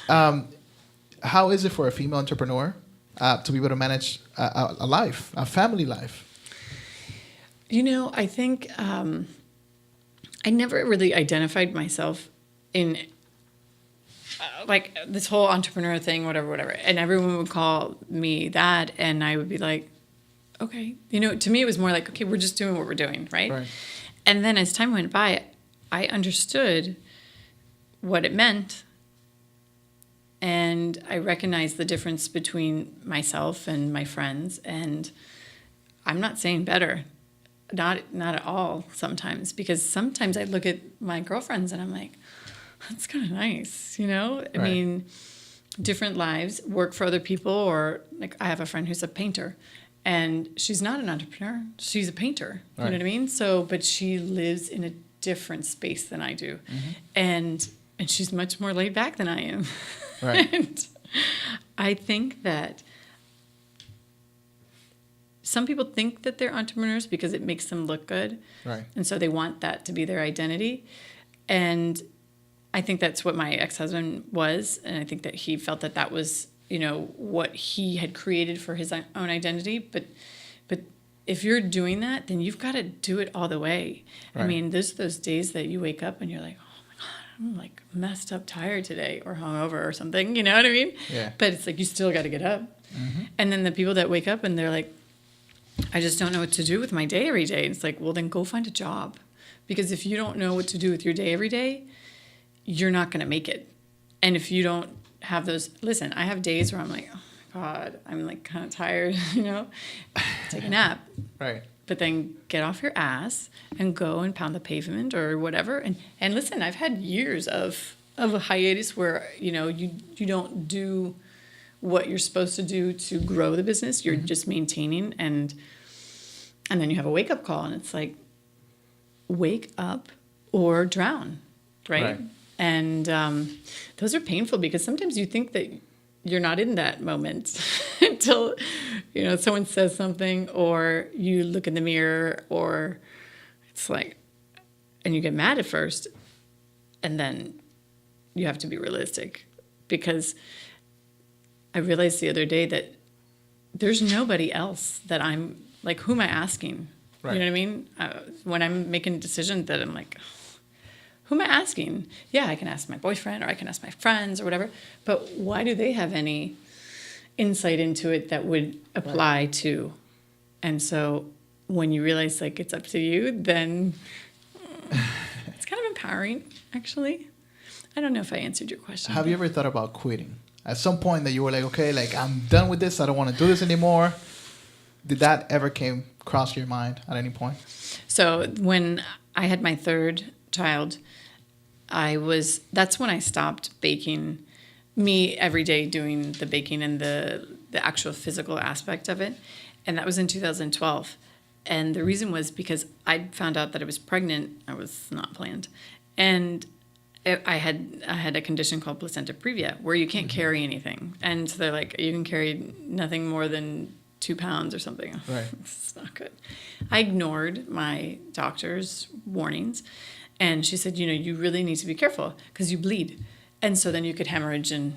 how is it for a female entrepreneur to be able to manage a life, a family life? I think I never really identified myself in like this whole entrepreneur thing, whatever. And everyone would call me that. And I would be like, okay. To me, it was more like, okay, we're just doing what we're doing, right? And then as time went by, I understood what it meant. And I recognized the difference between myself and my friends. And I'm not saying better. Not at all sometimes, because sometimes I look at my girlfriends and I'm like, that's kind of nice, I mean, different lives, work for other people, or like I have a friend who's a painter and she's not an entrepreneur. She's a painter, you know what I mean? So, but she lives in a different space than I do. And she's much more laid back than I am. Right. And I think that some people think that they're entrepreneurs because it makes them look good. Right. And so they want that to be their identity. And I think that's what my ex-husband was. And I think that he felt that was, what he had created for his own identity. But if you're doing that, then you've got to do it all the way. Right. I mean, there's those days that you wake up and you're like, oh my God, I'm like messed up tired today or hungover or something. You know what I mean? Yeah. But it's like, you still got to get up. And then the people that wake up and they're like, I just don't know what to do with my day every day. It's like, well, then go find a job. Because if you don't know what to do with your day every day, you're not going to make it. And if you don't have those, listen, I have days where I'm like, oh my God, I'm like kind of tired, take a nap. Right. But then get off your ass and go and pound the pavement or whatever. And listen, I've had years of a hiatus where, you don't do what you're supposed to do to grow the business. You're just maintaining, and then you have a wake-up call, and it's like, wake up or drown, right? And those are painful because sometimes you think that you're not in that moment until, someone says something or you look in the mirror, or it's like, and you get mad at first, and then you have to be realistic, because I realized the other day that there's nobody else that I'm like, who am I asking? Right. You know what I mean? When I'm making a decision that I'm like, who am I asking? Yeah, I can ask my boyfriend or I can ask my friends or whatever. But why do they have any insight into it that would apply to And so when you realize like it's up to you, then it's kind of empowering, actually. I don't know if I answered your question. Have you ever thought about quitting? At some point that you were like, okay, like I'm done with this. I don't want to do this anymore. Did that ever cross your mind at any point? So when I had my third child, that's when I stopped baking, me every day doing the baking and the actual physical aspect of it. And that was in 2012. And the reason was because I found out that I was pregnant. I was not planned. And I had a condition called placenta previa where you can't carry anything. And so they're like, you can carry nothing more than 2 pounds or something. Right. It's not good. I ignored my doctor's warnings. And she said, you really need to be careful because you bleed. And so then you could hemorrhage and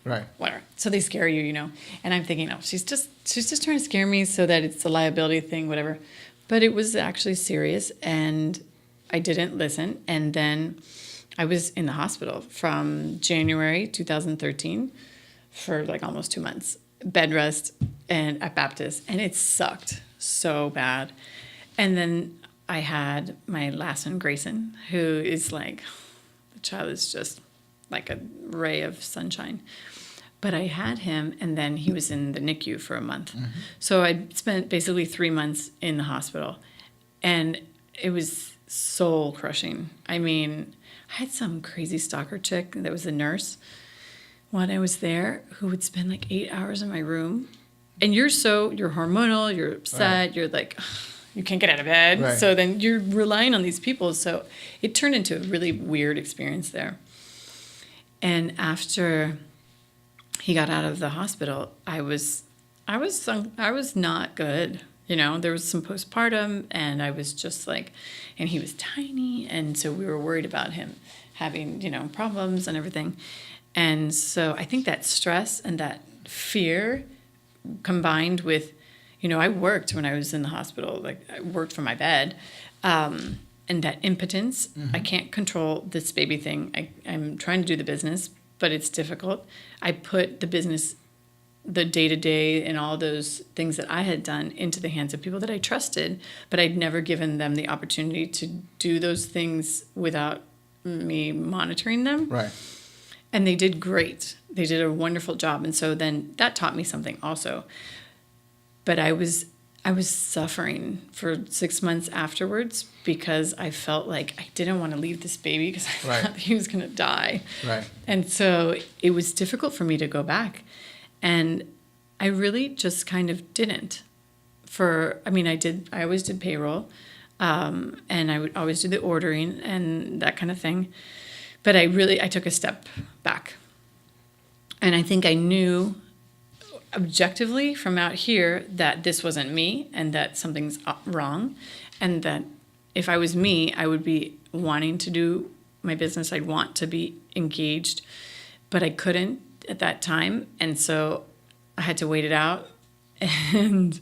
right. whatever. So they scare you, And I'm thinking, oh, she's just trying to scare me so that it's a liability thing, whatever. But it was actually serious, and I didn't listen. And then I was in the hospital from January 2013 for like almost 2 months, bed rest and at Baptist, and it sucked so bad. And then I had my last one, Grayson, who is like, the child is just like a ray of sunshine. But I had him, and then he was in the NICU for a month. Mm-hmm. So I spent basically 3 months in the hospital, and it was soul crushing. I mean, I had some crazy stalker chick that was a nurse when I was there who would spend like 8 hours in my room. And you're hormonal, you're upset, right. You're like, you can't get out of bed. Right. So then you're relying on these people. So it turned into a really weird experience there. And after he got out of the hospital, I was not good. There was some postpartum, and I was just like, and he was tiny, and so we were worried about him having, problems and everything. And so I think that stress and that fear combined with, I worked when I was in the hospital, like I worked from my bed, and that impotence, mm-hmm. I can't control this baby thing. I'm trying to do the business, but it's difficult. I put the business, the day-to-day and all those things that I had done into the hands of people that I trusted, but I'd never given them the opportunity to do those things without me monitoring them. Right. And they did great. They did a wonderful job. And so then that taught me something also. But I was suffering for 6 months afterwards because I felt like I didn't want to leave this baby because I right. thought he was going to die. Right. And so it was difficult for me to go back. And I really just kind of didn't. I always did payroll, and I would always do the ordering and that kind of thing. But I took a step back. And I think I knew objectively from out here that this wasn't me and that something's wrong. And that if I was me, I would be wanting to do my business. I'd want to be engaged, but I couldn't at that time. And so I had to wait it out. And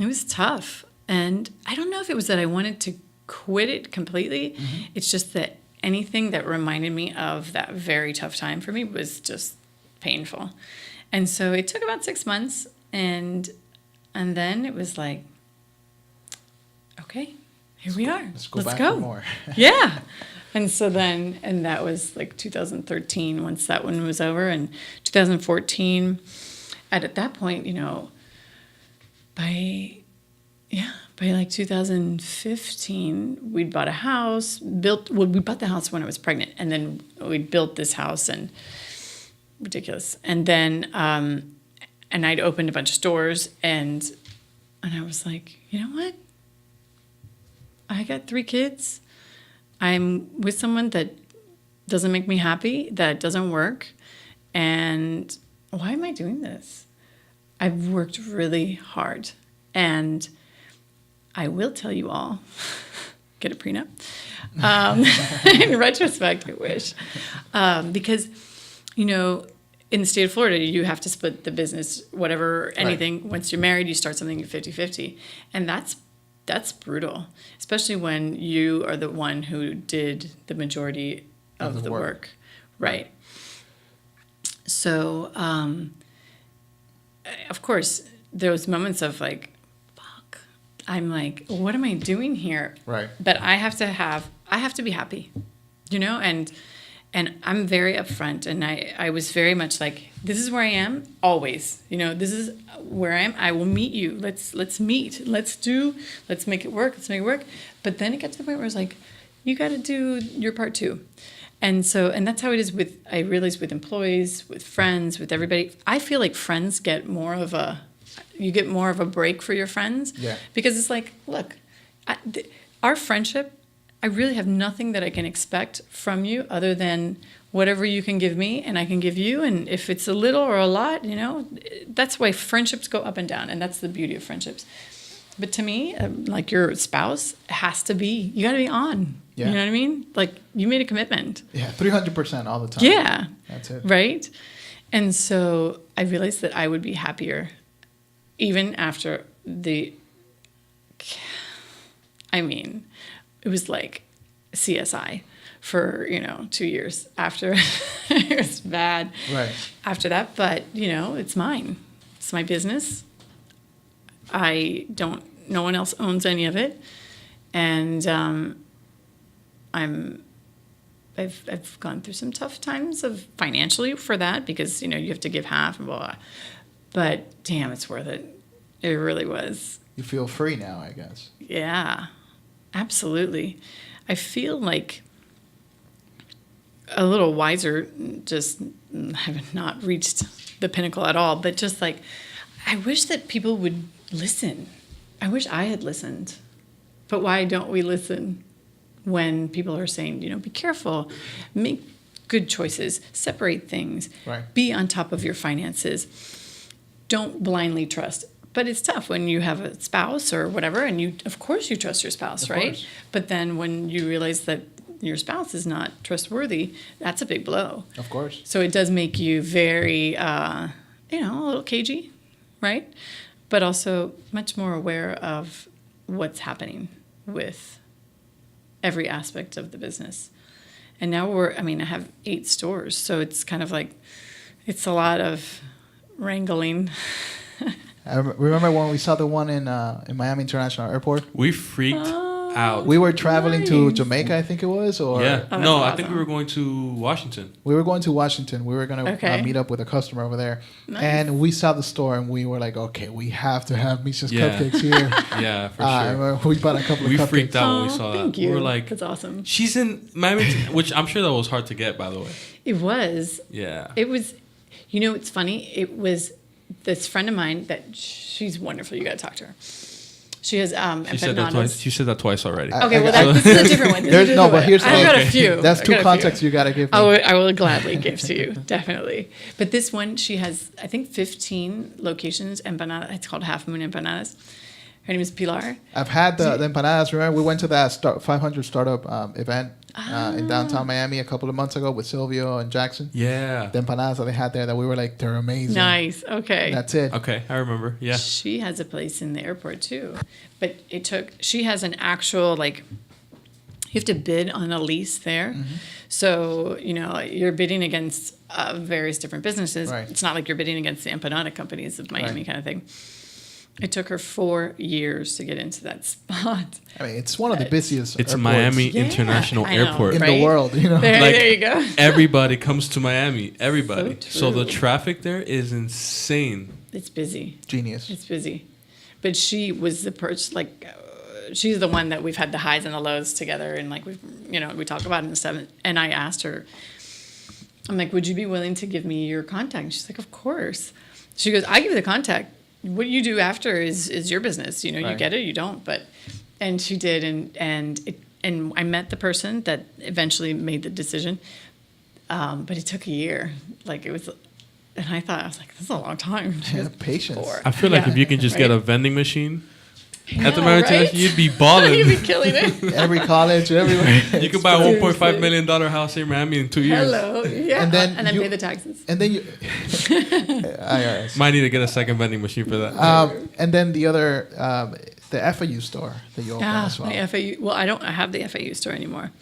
it was tough. And I don't know if it was that I wanted to quit it completely. Mm-hmm. It's just that anything that reminded me of that very tough time for me was just painful. And so it took about 6 months, and then it was like, okay, here we are. Let's go. More. Yeah. And so then, and that was like 2013 once that one was over, and 2014. At that point, by like 2015, we'd bought a house, we bought the house when I was pregnant, and then we built this house, and ridiculous. And then, and I'd opened a bunch of stores, and I was like, you know what? I got 3 kids. I'm with someone that doesn't make me happy, that doesn't work, and why am I doing this? I've worked really hard, and I will tell you all, get a prenup. In retrospect, I wish. Because, in the state of Florida, you have to split the business, whatever, anything. Right. Once you're married, you start something at 50-50. And that's brutal, especially when you are the one who did the majority of the work. Right. So, of course, there was moments of like, fuck, I'm like, what am I doing here? Right. But I have to be happy, you know, and I'm very upfront, and I was very much like, this is where I am always, you know, this is where I am. I will meet you. Let's meet. Let's make it work. Let's make it work. But then it got to the point where I was like, you got to do your part too. And that's how it is I realize with employees, with friends, with everybody. I feel like friends get more of a break for your friends. Yeah. Because it's like, look, our friendship, I really have nothing that I can expect from you other than whatever you can give me and I can give you. And if it's a little or a lot, you know, that's why friendships go up and down. And that's the beauty of friendships. But to me, like your spouse has to be, you got to be on. Yeah. You know what I mean? Like you made a commitment. Yeah, 300% all the time. Yeah. That's it. Right? And so I realized that I would be happier even after it was like CSI for, 2 years after. It was bad. Right. After that, but, it's mine. It's my business. No one else owns any of it. And I've gone through some tough times of financially for that because, you have to give half and blah, blah. But damn, it's worth it. It really was. You feel free now, I guess. Yeah, absolutely. I feel like a little wiser, just have not reached the pinnacle at all, but just like, I wish that people would listen. I wish I had listened. But why don't we listen when people are saying, be careful, make good choices, separate things, right. Be on top of your finances, don't blindly trust. But it's tough when you have a spouse or whatever, and of course you trust your spouse, right? Course. But then when you realize that your spouse is not trustworthy, that's a big blow. Of course. So it does make you very, a little cagey, right? But also much more aware of what's happening with every aspect of the business. And now I have 8 stores, so it's kind of like, it's a lot of wrangling. I remember when we saw the one in Miami International Airport. We freaked out. We were traveling to Jamaica, I think it was, or yeah. Oh, no, awesome. I think we were going to Washington. We were going to Washington. We were going to meet up with a customer over there, Nice. and we saw the store, and we were like, "Okay, we have to have Misha's Cupcakes here." Yeah, for sure. We bought a couple of cupcakes. We freaked out when we saw thank that. you. We were like, that's awesome. She's in Miami, which I'm sure that was hard to get, by the way. It was. Yeah. It was. It's funny. It was this friend of mine that she's wonderful. You got to talk to her. She has She said that twice. She said that twice already. Okay, this is a different one. But here's I've got a few. That's 2 contexts you got to give me. I will gladly give to you, definitely. But this one, she has, I think, 15 locations, empanadas. It's called Half Moon Empanadas. Her name is Pilar. I've had the empanadas. Remember, we went to that 500 startup event in downtown Miami a couple of months ago with Silvio and Jackson. Yeah. The empanadas that they had there that we were like, they're amazing. Nice. Okay. That's it. Okay, I remember. Yeah. She has a place in the airport too, but she has an actual you have to bid on a lease there. Mm-hmm. So, you're bidding against various different businesses. Right. It's not like you're bidding against the empanada companies of Miami kind of thing. It took her 4 years to get into that spot. I mean, it's one of the busiest It's airports Miami International Airport. in the world, There you go. Everybody comes to Miami. Everybody. So the traffic there is insane. It's busy. Genius. It's busy. But she was the person, she's the one that we've had the highs and the lows together, and we talk about it and stuff. And I asked her, I'm like, would you be willing to give me your contact? And she's like, of course. She goes, I give you the contact. What you do after is your business. You get it, you don't. And she did, and I met the person that eventually made the decision. But it took a year. And I was like, this is a long time. Yeah, patience. I feel like if you can just get a vending machine at the Miami International, you'd be You'd balling. be killing it. Every college, everywhere. You could buy a $1.5 million house in Miami in 2 years. Hello, yeah, and then pay the taxes. And then you, IRS. Might need to get a second vending machine for that. And then the other, the FAU store that you opened as well. My FAU. Well, I have the FAU store anymore.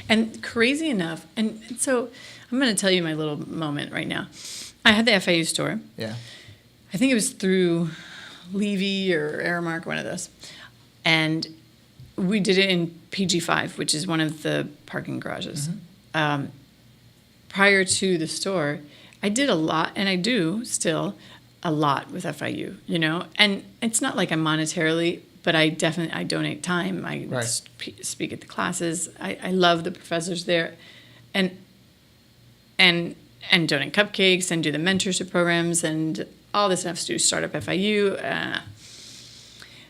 And crazy enough, and so I'm going to tell you my little moment right now. I had the FAU store. Yeah. I think it was through Levy or Aramark, one of those. And we did it in PG5, which is one of the parking garages. Prior to the store, I did a lot, and I do still a lot with FIU, you know? And it's not like I'm monetarily, but I donate time. I speak at the classes. I love the professors there. And donate cupcakes and do the mentorship programs and all this stuff to do Startup FIU.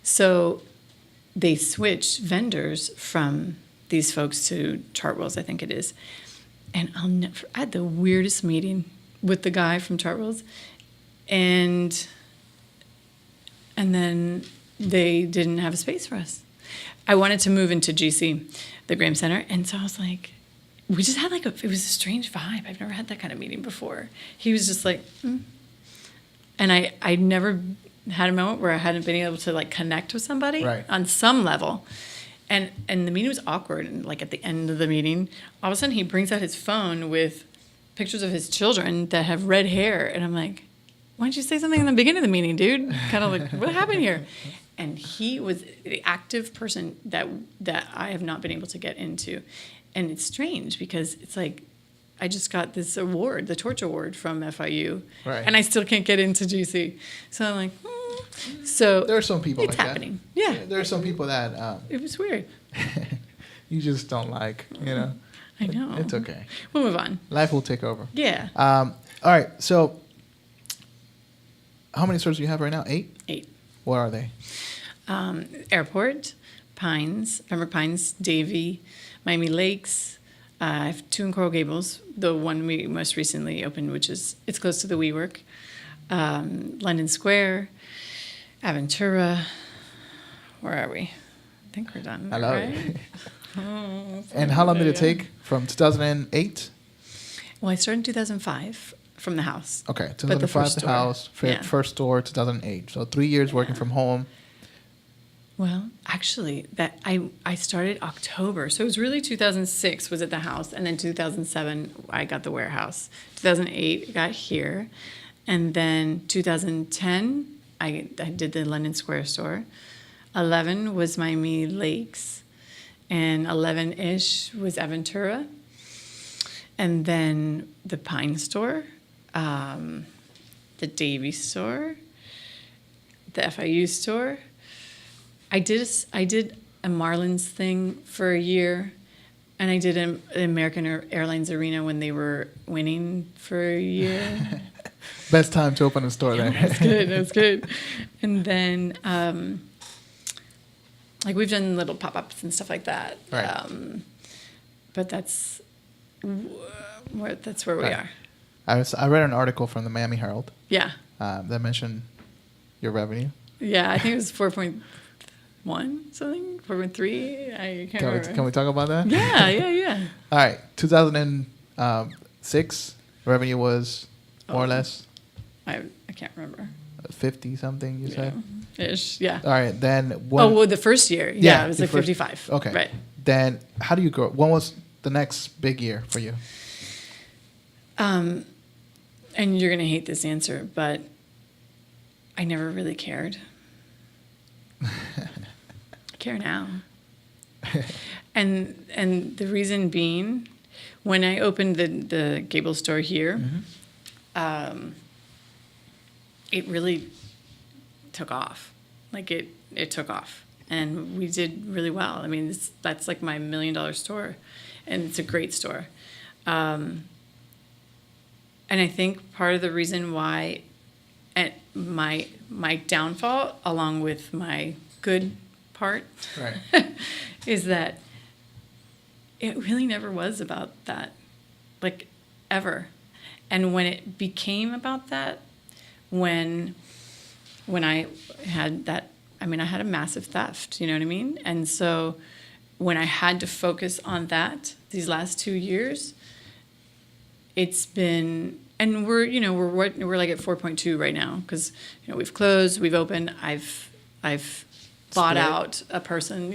So they switched vendors from these folks to Chartwells, I think it is. And I had the weirdest meeting with the guy from Chartwells. And then they didn't have a space for us. I wanted to move into GC, the Graham Center. And so I was like, we just had it was a strange vibe. I've never had that kind of meeting before. He was just like, And I never had a moment where I hadn't been able to connect with somebody on some level. And the meeting was awkward. And at the end of the meeting, all of a sudden he brings out his phone with pictures of his children that have red hair. And I'm like, why didn't you say something in the beginning of the meeting, dude? Kind of like, what happened here? And he was the active person that I have not been able to get into. And it's strange because it's like, I just got this award, the Torch Award from FIU, and I still can't get into GC. So I'm like, So there are some people it's like happening. that. Yeah. There are some people that it was weird. you just don't like, you know. I know. It's okay. We'll move on. Life will take over. Yeah. All right. So how many stores do you have right now? 8? 8. What are they? Airport, Pines, Pembroke Pines, Davie, Miami Lakes. I have 2 in Coral Gables. The one we most recently opened, which is it's close to the WeWork. London Square, Aventura. Where are we? I think we're done. I love right? it. And how long did it take from 2008? Well, I started in 2005 from the house. Okay, 2005 the house, first store 2008. So 3 years working from home. Well, actually, that I started October, so it was really 2006 was at the house, and then 2007 I got the warehouse. 2008 I got here, and then 2010 I did the London Square store. 11 was Miami Lakes, and 11-ish was Aventura, and then the Pine store, the Davie store, the FIU store. I did a Marlins thing for a year, and I did an American Airlines Arena when they were winning for a year. Best time to open a store there. That's good. That's good. And then, we've done little pop-ups and stuff like that. Right. But that's where we are. I read an article from the Miami Herald. Yeah. That mentioned your revenue. Yeah, I think it was 4.1 something, 4.3. I can't remember. Can we talk about that? Yeah. All right, 2006 revenue was more or less. I can't remember. 50 something you said. Ish. Yeah. All right, then. The first year. Yeah, it was 55. Okay. Right. Then how do you grow? When was the next big year for you? And you're gonna hate this answer, but I never really cared. I care now. And the reason being, when I opened the Gable store here, it really took off. It took off, and we did really well. I mean, that's like my $1 million store, and it's a great store. And I think part of the reason why, my downfall, along with my good part, Right. is that it really never was about that, ever. And when it became about that, when I had that, I had a massive theft, you know what I mean? And so when I had to focus on that these last 2 years, it's been, and we're like at 4.2 right now, because we've closed, we've opened, I've bought out a person,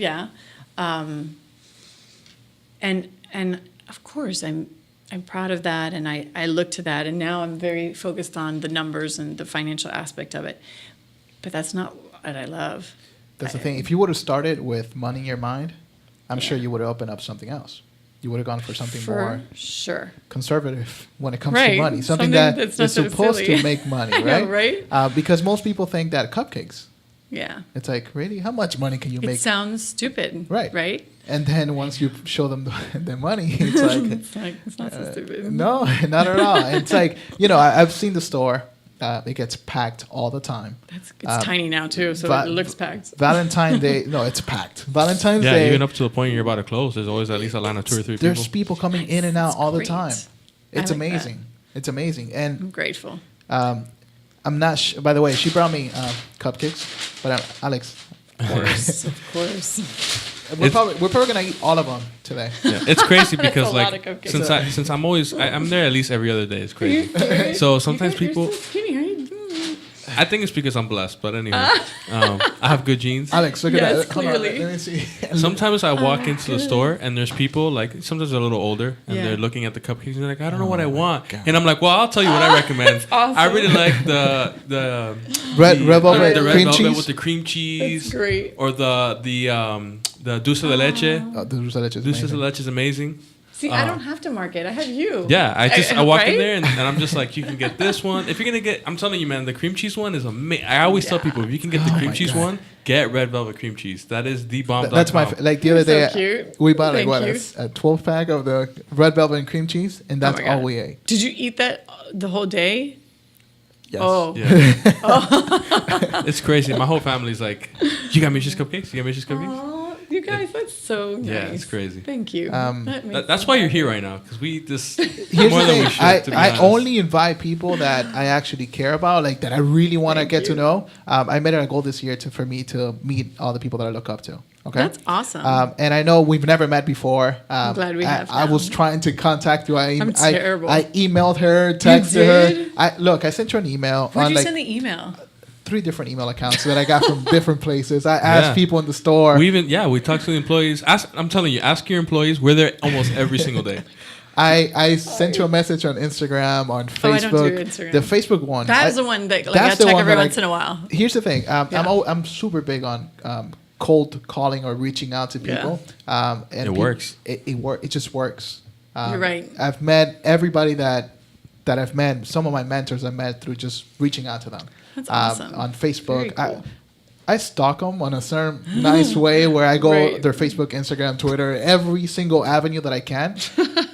and of course I'm proud of that, and I look to that, and now I'm very focused on the numbers and the financial aspect of it, but that's not what I love. That's the thing. If you would have started with money in your mind, I'm sure you would have opened up something else. You would have gone for something more sure conservative when it comes to money. Something that's that is supposed to make money, right? Right? Because most people think that cupcakes. Yeah. It's like, really? How much money can you make? It sounds stupid. Right. Right? And then once you show them the money, it's like... it's not so stupid. No, not at all. It's like, I've seen the store. It gets packed all the time. It's tiny now, too, so it looks packed. Valentine's Day... No, it's packed. Valentine's Day... Yeah, even up to the point you're about to close, there's always at least a line of 2 or 3 people. There's people coming in and out all the time. It's like amazing. It's amazing. And I'm grateful. I'm not... By the way, she brought me cupcakes. But Alex... Of course. We're probably gonna eat all of them today. Yeah, it's crazy because That's a lot of cupcakes. since I'm always I'm there at least every other day. It's crazy. So sometimes people. I think it's because I'm blessed, but anyway, I have good genes. Alex, look at that. Clearly. Let me see. Sometimes I walk into the store and there's people like sometimes they're a little older and Yeah. they're looking at the cupcakes and they're like, I don't know what I want, and I'm like, well, I'll tell you what I recommend. Awesome. I really like the red velvet the red cream velvet cheese with the cream cheese. That's great. Or the dulce de leche. The dulce de leche is Dulce de amazing. leche is amazing. See, I don't have to mark it. I have you. Yeah, I walk in right? there and I'm just like, you can get this one. If you're gonna get, I'm telling you, man, the cream cheese one is amazing. I always tell people, if you can get the cream cheese one, get red velvet cream cheese. That is the bomb. That's my like the other You're day. so cute. We bought Thank you. a 12 pack of the red velvet and cream cheese, and that's my God. all we ate. Did you eat that the whole day? Yes. Oh. Yeah. It's crazy. My whole family's like, you got Misha's Cupcakes? You got Misha's Cupcakes? Oh, you guys, that's so nice. Yeah, it's crazy. Thank you. That's why you're here right now, because we just Here's more the than thing. we should. To be I honest. only invite people that I actually care about, like that I really want to Thank get to you. know. I made it a goal this year for me to meet all the people that I look up to. Okay, That's awesome. And I know we've never met before. I'm glad we have I now. was trying to contact you. I'm terrible. I emailed her, texted did? her. I sent you an email Where'd on you like send the email? 3 different email accounts that I got from different places. I asked Yeah. people in the store. We talk to the employees. I'm telling you, ask your employees. We're there almost every single day. I sent you a message on Instagram, on Facebook. Oh, I don't do Instagram. The Facebook one. That is the one that I that's the check one every that once in a while. Here's the thing. Yeah. I'm super big on cold calling or reaching out to people. And It works. It just works. You're right. I've met everybody that I've met. Some of my mentors I met through just reaching out to them. That's awesome. On Facebook. Very cool. I stalk them on a certain nice way where I go Right. their Facebook, Instagram, Twitter, every single avenue that I can.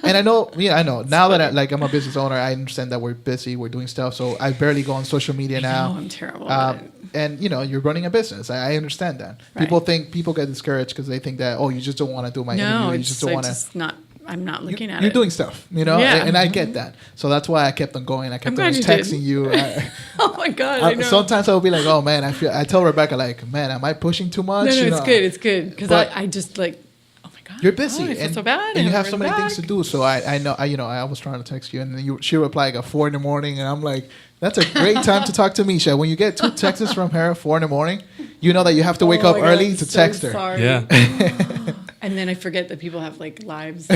And I know. Now that I'm a business owner, I understand that we're busy, we're doing stuff. So I barely go on social media now. No, I'm terrible at it. And you're running a business. I understand that. Right. People get discouraged because they think that you just don't want to do my No, interview. You it's just don't want to. just not. I'm not looking at You're it. doing stuff, Yeah. and I get that. So that's why I kept on going. I kept I'm on glad you texting did. you. Oh my God, I know. Sometimes I'll be like, oh man, I tell Rebecca like, man, am I pushing too much? No, it's good. It's good because But- I just like. Oh my God. You're busy, Oh, I feel and, so bad. and you I have so haven't many written things to back. do. So I know, I was trying to text you, and then she replied at 4 a.m, and I'm like, that's a great time to talk to Misha. When you get 2 texts from her at 4 a.m, you know that you have to wake Oh up my God, early I'm to so text her. sorry. Yeah. And then I forget that people have like lives.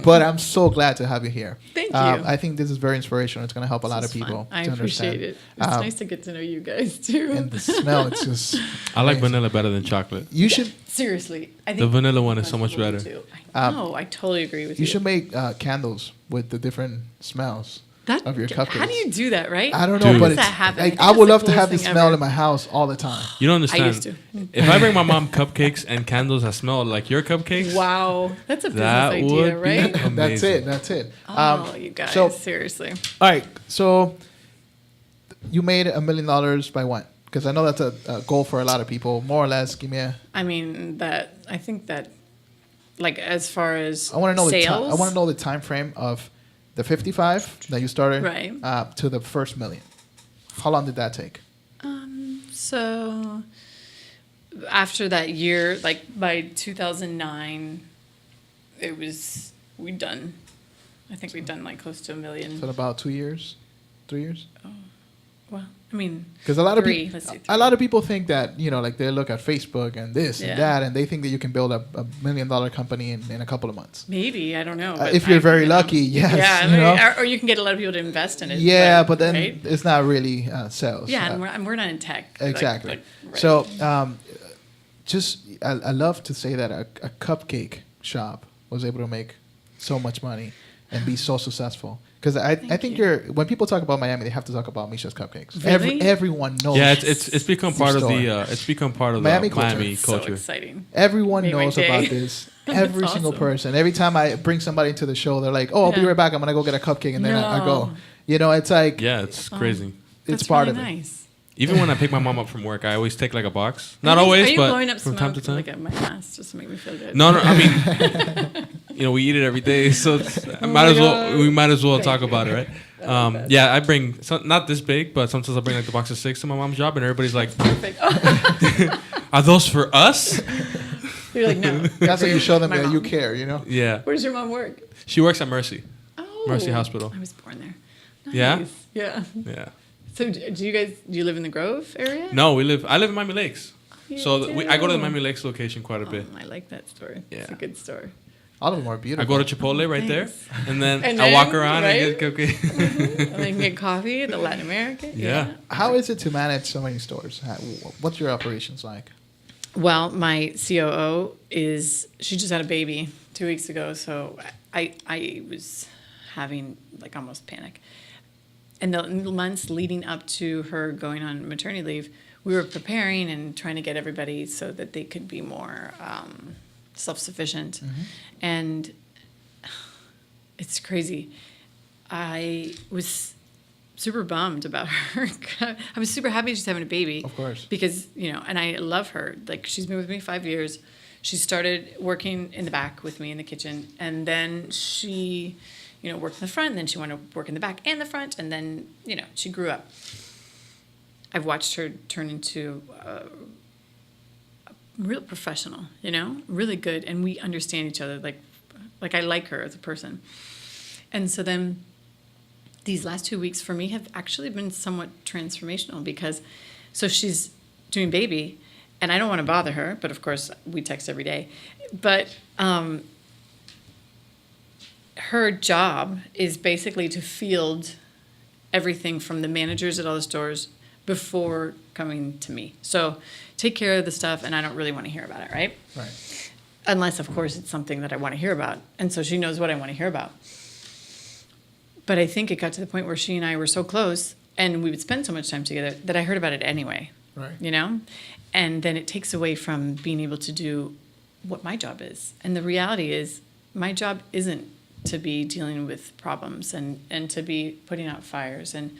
But I'm so glad to have you here. Thank you. I think this is very inspirational. It's going to help a lot of This is fun. people. I to appreciate understand. it. It's nice to get to know you guys too. And the smell, it's just. I like amazing. vanilla better than chocolate. You should. Seriously, I think The vanilla one is that's so much cool, better. too. I know. I totally agree with you. You should make candles with the different smells of your cupcakes. How do you do that? Right? I don't know, Dude. but How does it's that happen? like think I that's would the love to have the coolest thing smell ever. in my house all the time. You don't understand. used to. If I bring my mom cupcakes and candles that smell like your cupcakes, Wow, that's a business that idea, would right? be amazing. That's it. Oh, you guys, so- seriously. All right, so you made $1 million by when? Because I know that's a goal for a lot of people. More or less, give me a. I mean, I think that, like, as far as I want to know sales, I want to know the time frame of the 55 that you started, Right. To the first million. How long did that take? So after that year, like by 2009, we'd done like close to $1 million. So about 2 years, 3 years. Well, I mean, because a lot of three. people, Let's do a lot of people think that like they look at Facebook and this and that, and they think that you can build a $1 million company in a couple of months. Maybe, I don't know. If you're very lucky, yes. Yeah, or you can get a lot of people to invest in it. Yeah, but then it's not really sales. Yeah, and we're not in tech. Exactly. Right. So, I love to say that a cupcake shop was able to make so much money and be so successful. Because I think when people talk about Miami, they have to talk about Misha's Cupcakes. Really? Everyone knows. Yeah, it's become part of the Miami culture. So exciting. Everyone knows about this. Every single person. Every time I bring somebody to the show, they're like, "Oh, I'll be right back. I'm gonna go get a cupcake," and then I go. It's like it's crazy. It's part of it. Nice. Even when I pick my mom up from work, I always take like a box. Not always, but blowing up from time to time. Like at my ass just to make me feel good? No. I mean, we eat it every day, so we might as well talk about it, right? Yeah, I bring not this big, but sometimes I bring like the box of 6 to my mom's job, and everybody's like, "Perfect." Are those for us? You're like, no. That's how you show them that you care, Yeah. Where does your mom work? She works at Mercy. Oh. Mercy Hospital. I was born there. Nice. Yeah? Yeah. Yeah. So do you live in the Grove area? No, I live in Miami Lakes. You So do? I go to the Miami Lakes location quite a bit. I like that store. Yeah. It's a good store. All of them are beautiful. I go to Chipotle right there, Thanks. and then And I walk then, around right? and get cupcakes. And then you can get coffee at the Latin American. Yeah. How is it to manage so many stores? What's your operations like? Well, my COO she just had a baby 2 weeks ago, so I was having like almost panic. And the months leading up to her going on maternity leave, we were preparing and trying to get everybody so that they could be more self-sufficient. Mm-hmm. And it's crazy. I was super bummed about her. I was super happy she's having a baby. Of course. Because, and I love her. Like, she's been with me 5 years. She started working in the back with me in the kitchen. And then she, worked in the front. And then she wanted to work in the back and the front. And then, she grew up. I've watched her turn into a real professional, really good. And we understand each other. Like I like her as a person. And so then these last 2 weeks for me have actually been somewhat transformational because she's doing baby and I don't want to bother her, but of course we text every day. But her job is basically to field everything from the managers at all the stores before coming to me. So take care of the stuff and I don't really want to hear about it, right? Right. Unless, of course, it's something that I want to hear about. And so she knows what I want to hear about. But I think it got to the point where she and I were so close and we would spend so much time together that I heard about it anyway. Right. And then it takes away from being able to do what my job is. And the reality is my job isn't to be dealing with problems and to be putting out fires. And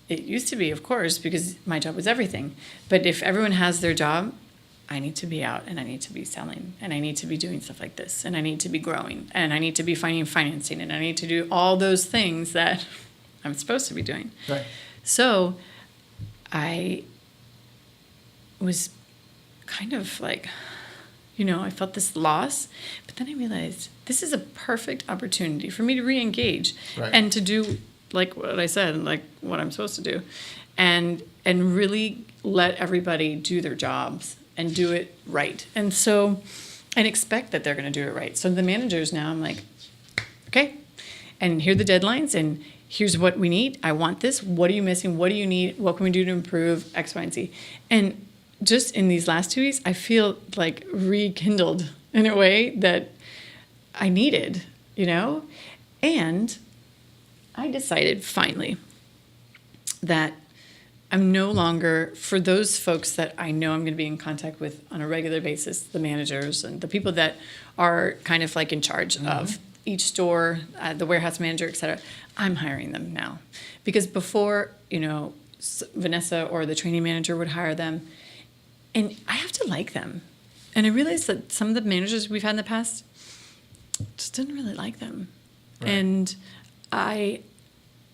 it used to be, of course, because my job was everything. But if everyone has their job, I need to be out and I need to be selling and I need to be doing stuff like this and I need to be growing and I need to be finding financing and I need to do all those things that I'm supposed to be doing. Right. So I was kind of like, I felt this loss, but then I realized this is a perfect opportunity for me to re-engage and to do like what I said, like what I'm supposed to do and really let everybody do their jobs and do it right. And expect that they're going to do it right. So the managers now, I'm like, okay, and here are the deadlines, and here's what we need. I want this. What are you missing? What do you need? What can we do to improve X, Y, and Z? And just in these last 2 weeks, I feel like rekindled in a way that I needed, And I decided finally that I'm no longer, for those folks that I know I'm going to be in contact with on a regular basis, the managers and the people that are kind of like in charge of each store, the warehouse manager, et cetera, I'm hiring them now. Because before, Vanessa or the training manager would hire them, and I have to like them. And I realized that some of the managers we've had in the past just didn't really like them. Right. And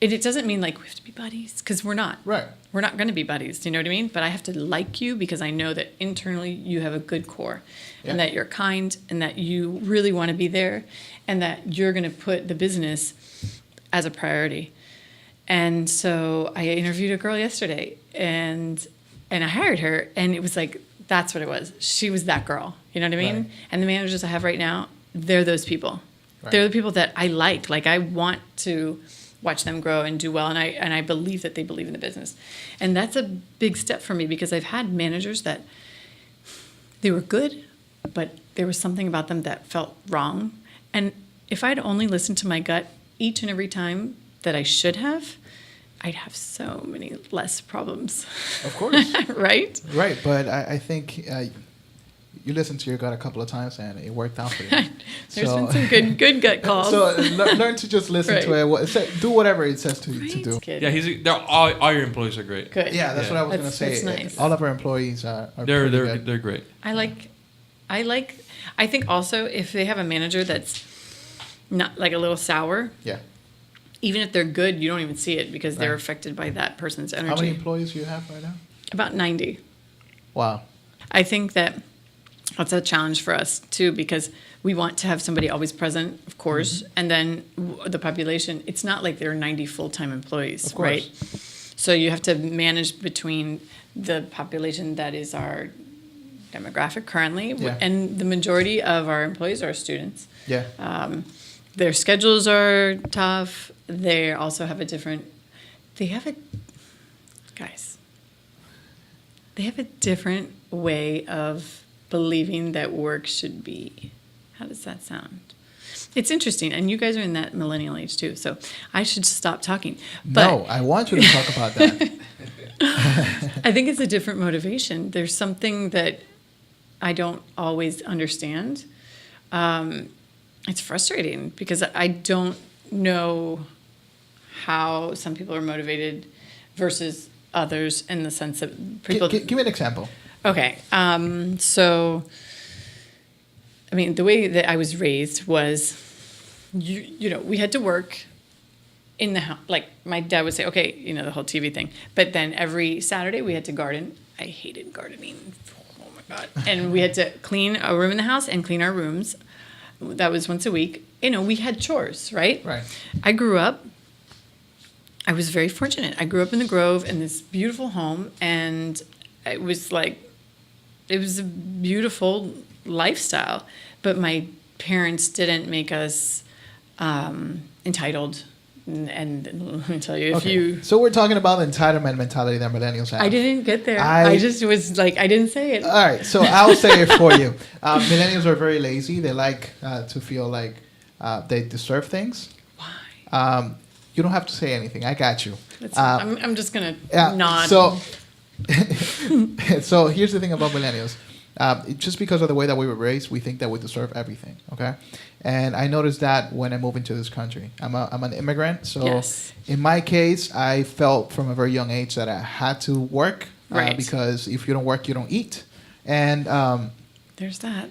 it doesn't mean like we have to be buddies, because we're not. Right. We're not going to be buddies. Do you know what I mean? But I have to like you because I know that internally you have a good core and that you're kind and that you really want to be there and that you're going to put the business as a priority. And so I interviewed a girl yesterday, and I hired her, and it was like, that's what it was. She was that girl. You know what I mean? Right. And the managers I have right now, they're those people. Right. They're the people that I like. Like, I want to watch them grow and do well, and I believe that they believe in the business. And that's a big step for me, because I've had managers that they were good, but there was something about them that felt wrong. And if I'd only listened to my gut each and every time that I should have, I'd have so many less problems. Of course. Right? Right, but I think you listened to your gut a couple of times and it worked out for you. There's been some good gut calls. So learn to just listen to it. Do whatever it says to do. Kidding. Yeah, all your employees are great. Good. Yeah, that's what I was going to say. That's nice. All of our employees are They're pretty good. they're great. I think also if they have a manager that's not like a little sour, Yeah. even if they're good, you don't even see it because they're Right. affected by that person's energy. How many employees do you have right now? About 90. Wow. I think that that's a challenge for us too, because we want to have somebody always present, of course, and then the population, it's not like there are 90 full-time employees, Of course. right? So you have to manage between the population that is our demographic currently, Yeah. and the majority of our employees are students. Yeah. Their schedules are tough. They also have they have a different way of believing that work should be. How does that sound? It's interesting, and you guys are in that millennial age too, so I should stop talking. But No, I want you to talk about that. I think it's a different motivation. There's something that I don't always understand. It's frustrating because I don't know how some people are motivated versus others, in the sense that people. Give me an example. Okay, so I mean, the way that I was raised was, you know, we had to work in the house. Like, my dad would say, okay, you know, the whole TV thing. But then every Saturday we had to garden. I hated gardening. Oh my God. And we had to clean a room in the house and clean our rooms. That was once a week. You know, we had chores, right? Right. I was very fortunate. I grew up in the Grove in this beautiful home, and it was a beautiful lifestyle. But my parents didn't make us entitled. And let me tell you, if you... So we're talking about the entitlement mentality that millennials have. I didn't get there. I just was like, I didn't say it. All right, so I'll say it for you. Millennials are very lazy. They like to feel like they deserve things. Why? You don't have to say anything. I got you. I'm just going to nod. So, so here's the thing about millennials. Just because of the way that we were raised, we think that we deserve everything, okay? And I noticed that when I moved into this country. I'm an immigrant, so Yes. in my case, I felt from a very young age that I had to work, Right. because if you don't work, you don't eat. And There's that.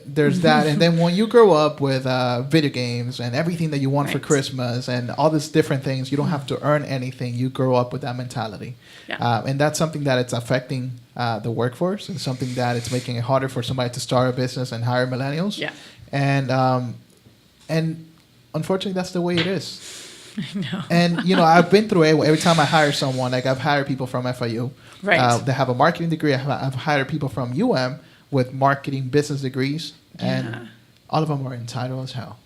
there's that. And then when you grow up with video games and everything that you want for Right. Christmas and all these different things, you don't have to earn anything. You grow up with that mentality. Yeah. And that's something that it's affecting the workforce, and something that it's making it harder for somebody to start a business and hire millennials. Yeah. And unfortunately, that's the way it is. I know. And, you know, I've been through it. Every time I hire someone, like I've hired people from FIU. Right. They have a marketing degree. I've hired people from UM with marketing business degrees. Yeah. And all of them are entitled as hell.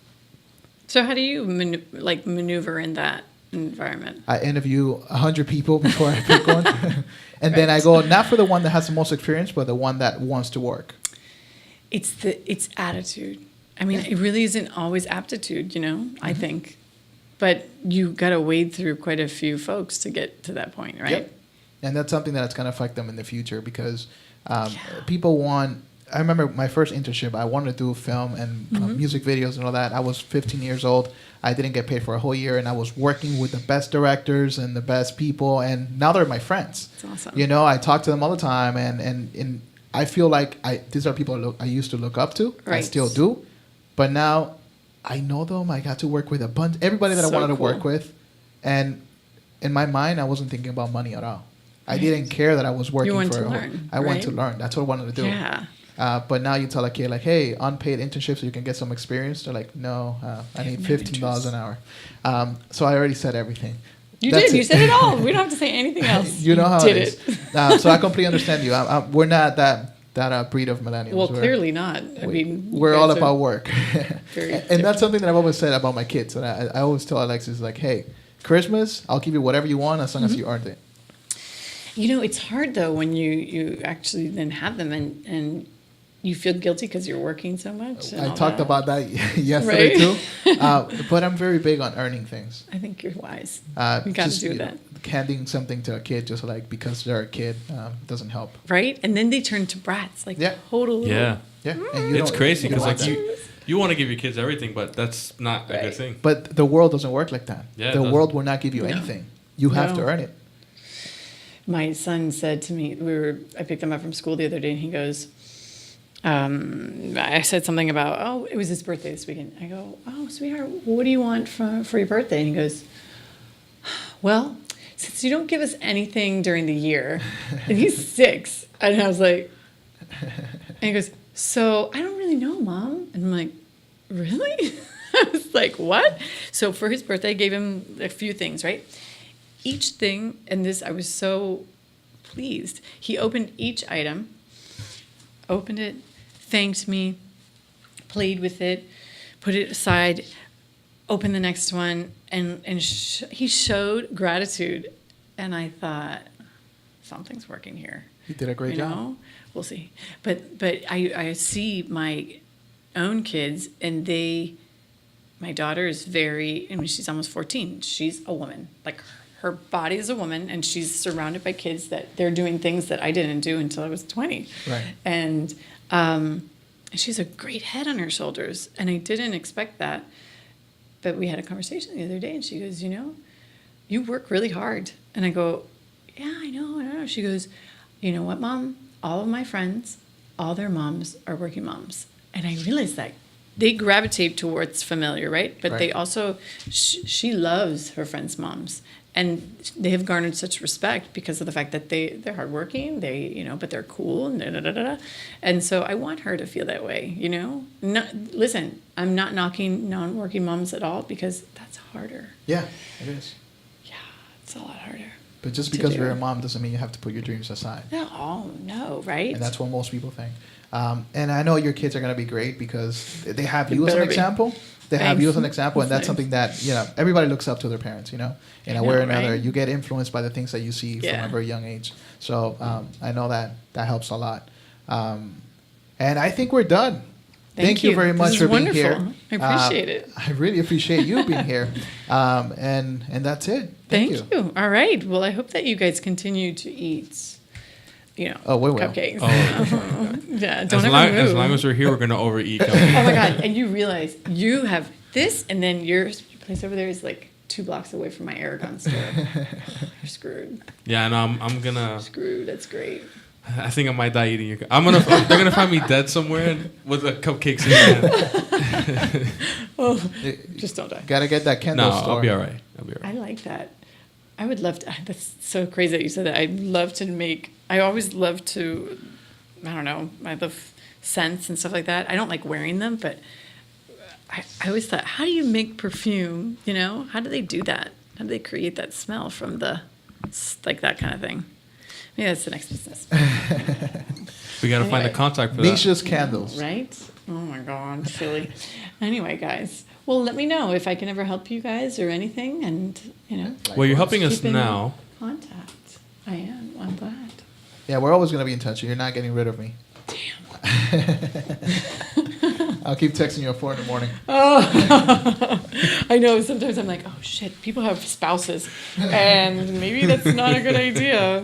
So how do you maneuver in that environment? I interview 100 people before I pick one. And then I go not for the one that has the most experience, but the one that wants to work. It's attitude. I mean, it really isn't always aptitude, you know, I think. But you got to wade through quite a few folks to get to that point, right? Yep. And that's something that's going to affect them in the future, because people want... I remember my first internship, I wanted to do film and music videos and all that. I was 15 years old. I didn't get paid for a whole year, and I was working with the best directors and the best people, and now they're my friends. That's awesome. You know, I talk to them all the time, and I feel like these are people I used to look up to. I Right. still do. But now I know them. I got to work with everybody that I So wanted to cool. work with. And in my mind, I wasn't thinking about money at all. I didn't care that I was working wanted for to a whole... learn, I wanted right? to learn. That's what I wanted to do. Yeah. But now you tell a kid, like, hey, unpaid internship so you can get some experience. They're like, no, I need $15 an hour. So I already said everything. You That's did. You it. said it all. We don't have to say anything else. You know how did it is. So I completely understand you. We're not that breed of millennials. Well, clearly not. I mean, we're all about work. Very And that's something that I've always said about my kids. And I always tell Alexis, like, hey, Christmas, I'll give you whatever you want as long as you earned it. You know, it's hard though when you actually then have them and you feel guilty because you're working so much. I talked about that yesterday too. But I'm very big on earning things. I think you're wise. You got to do that. Handing something to a kid just like because they're a kid doesn't help. Right? And then they turn to brats, like total. Yeah. Yeah. And It's crazy because like that. you want to give your kids everything, but that's not a good thing. But the world doesn't work like that. Yeah, the world will not give you anything. You have to earn it. My son said to me, I picked him up from school the other day, and he goes, I said something about, oh, it was his birthday this weekend. I go, oh, sweetheart, what do you want for your birthday? And he goes, well, since you don't give us anything during the year, and he's 6, and I was like, and he goes, so I don't really know, Mom. And I'm like, really? I was like, what? So for his birthday, I gave him a few things, right? Each thing, and this, I was so pleased. He opened each item, opened it, thanked me, played with it, put it aside, opened the next one, and he showed gratitude. And I thought, something's working here. He did a great job. Know? We'll see. But I see my own kids, and my daughter is she's almost 14. She's a woman. Like, her body is a woman, and she's surrounded by kids that they're doing things that I didn't do until I was 20. Right. And she's a great head on her shoulders, and I didn't expect that. But we had a conversation the other day, and she goes, you work really hard. And I go, yeah, I know. She goes, you know what, Mom? All of my friends, all their moms are working moms. And I realized that. They gravitate towards familiar, right? But they also, she loves her friends' moms. And they have garnered such respect because of the fact that they're hardworking, but they're cool. And so I want her to feel that way, Listen, I'm not knocking non-working moms at all because that's harder. Yeah, it is. Yeah, it's a lot harder. But just because you're a mom doesn't mean you have to put your dreams aside. No, right? And that's what most people think. And I know your kids are going to be great because they have you as an example. They have you as an example, and that's something that everybody looks up to their parents. In a way or another, you get influenced by the things that you see from a very young age. So I know that helps a lot. And I think we're done. Thank you very much for being here. I appreciate it. I really appreciate you being here. And that's it. Thank you. All right. Well, I hope that you guys continue to eat. Cupcakes. Oh. Yeah, as long as we're here, we're going to overeat cupcakes. Oh my God. And you realize you have this, and then your place over there is like 2 blocks away from my Aragon store. You're screwed. Yeah, no, I'm going to... Screwed. That's great. I think I might die eating your... They're going to find me dead somewhere with the cupcakes in my hand. Just don't die. Got to get that Kendall store. I'll be all right. I like that. I would love to... That's so crazy that you said that. I'd love to make... I always love to... I don't know. I love scents and stuff like that. I don't like wearing them, but I always thought, how do you make perfume? How do they do that? How do they create that smell from that kind of thing? Maybe that's the next business. We got to find a contact for Misha's candles. Right? Oh my God, silly. Anyway, guys. Well, let me know if I can ever help you guys or anything, and Well, you're helping us now. Contact. I am. I'm glad. Yeah, we're always going to be in touch. You're not getting rid of me. Damn. I'll keep texting you at 4 a.m. Oh, I know. Sometimes I'm like, oh shit, people have spouses, and maybe that's not a good idea.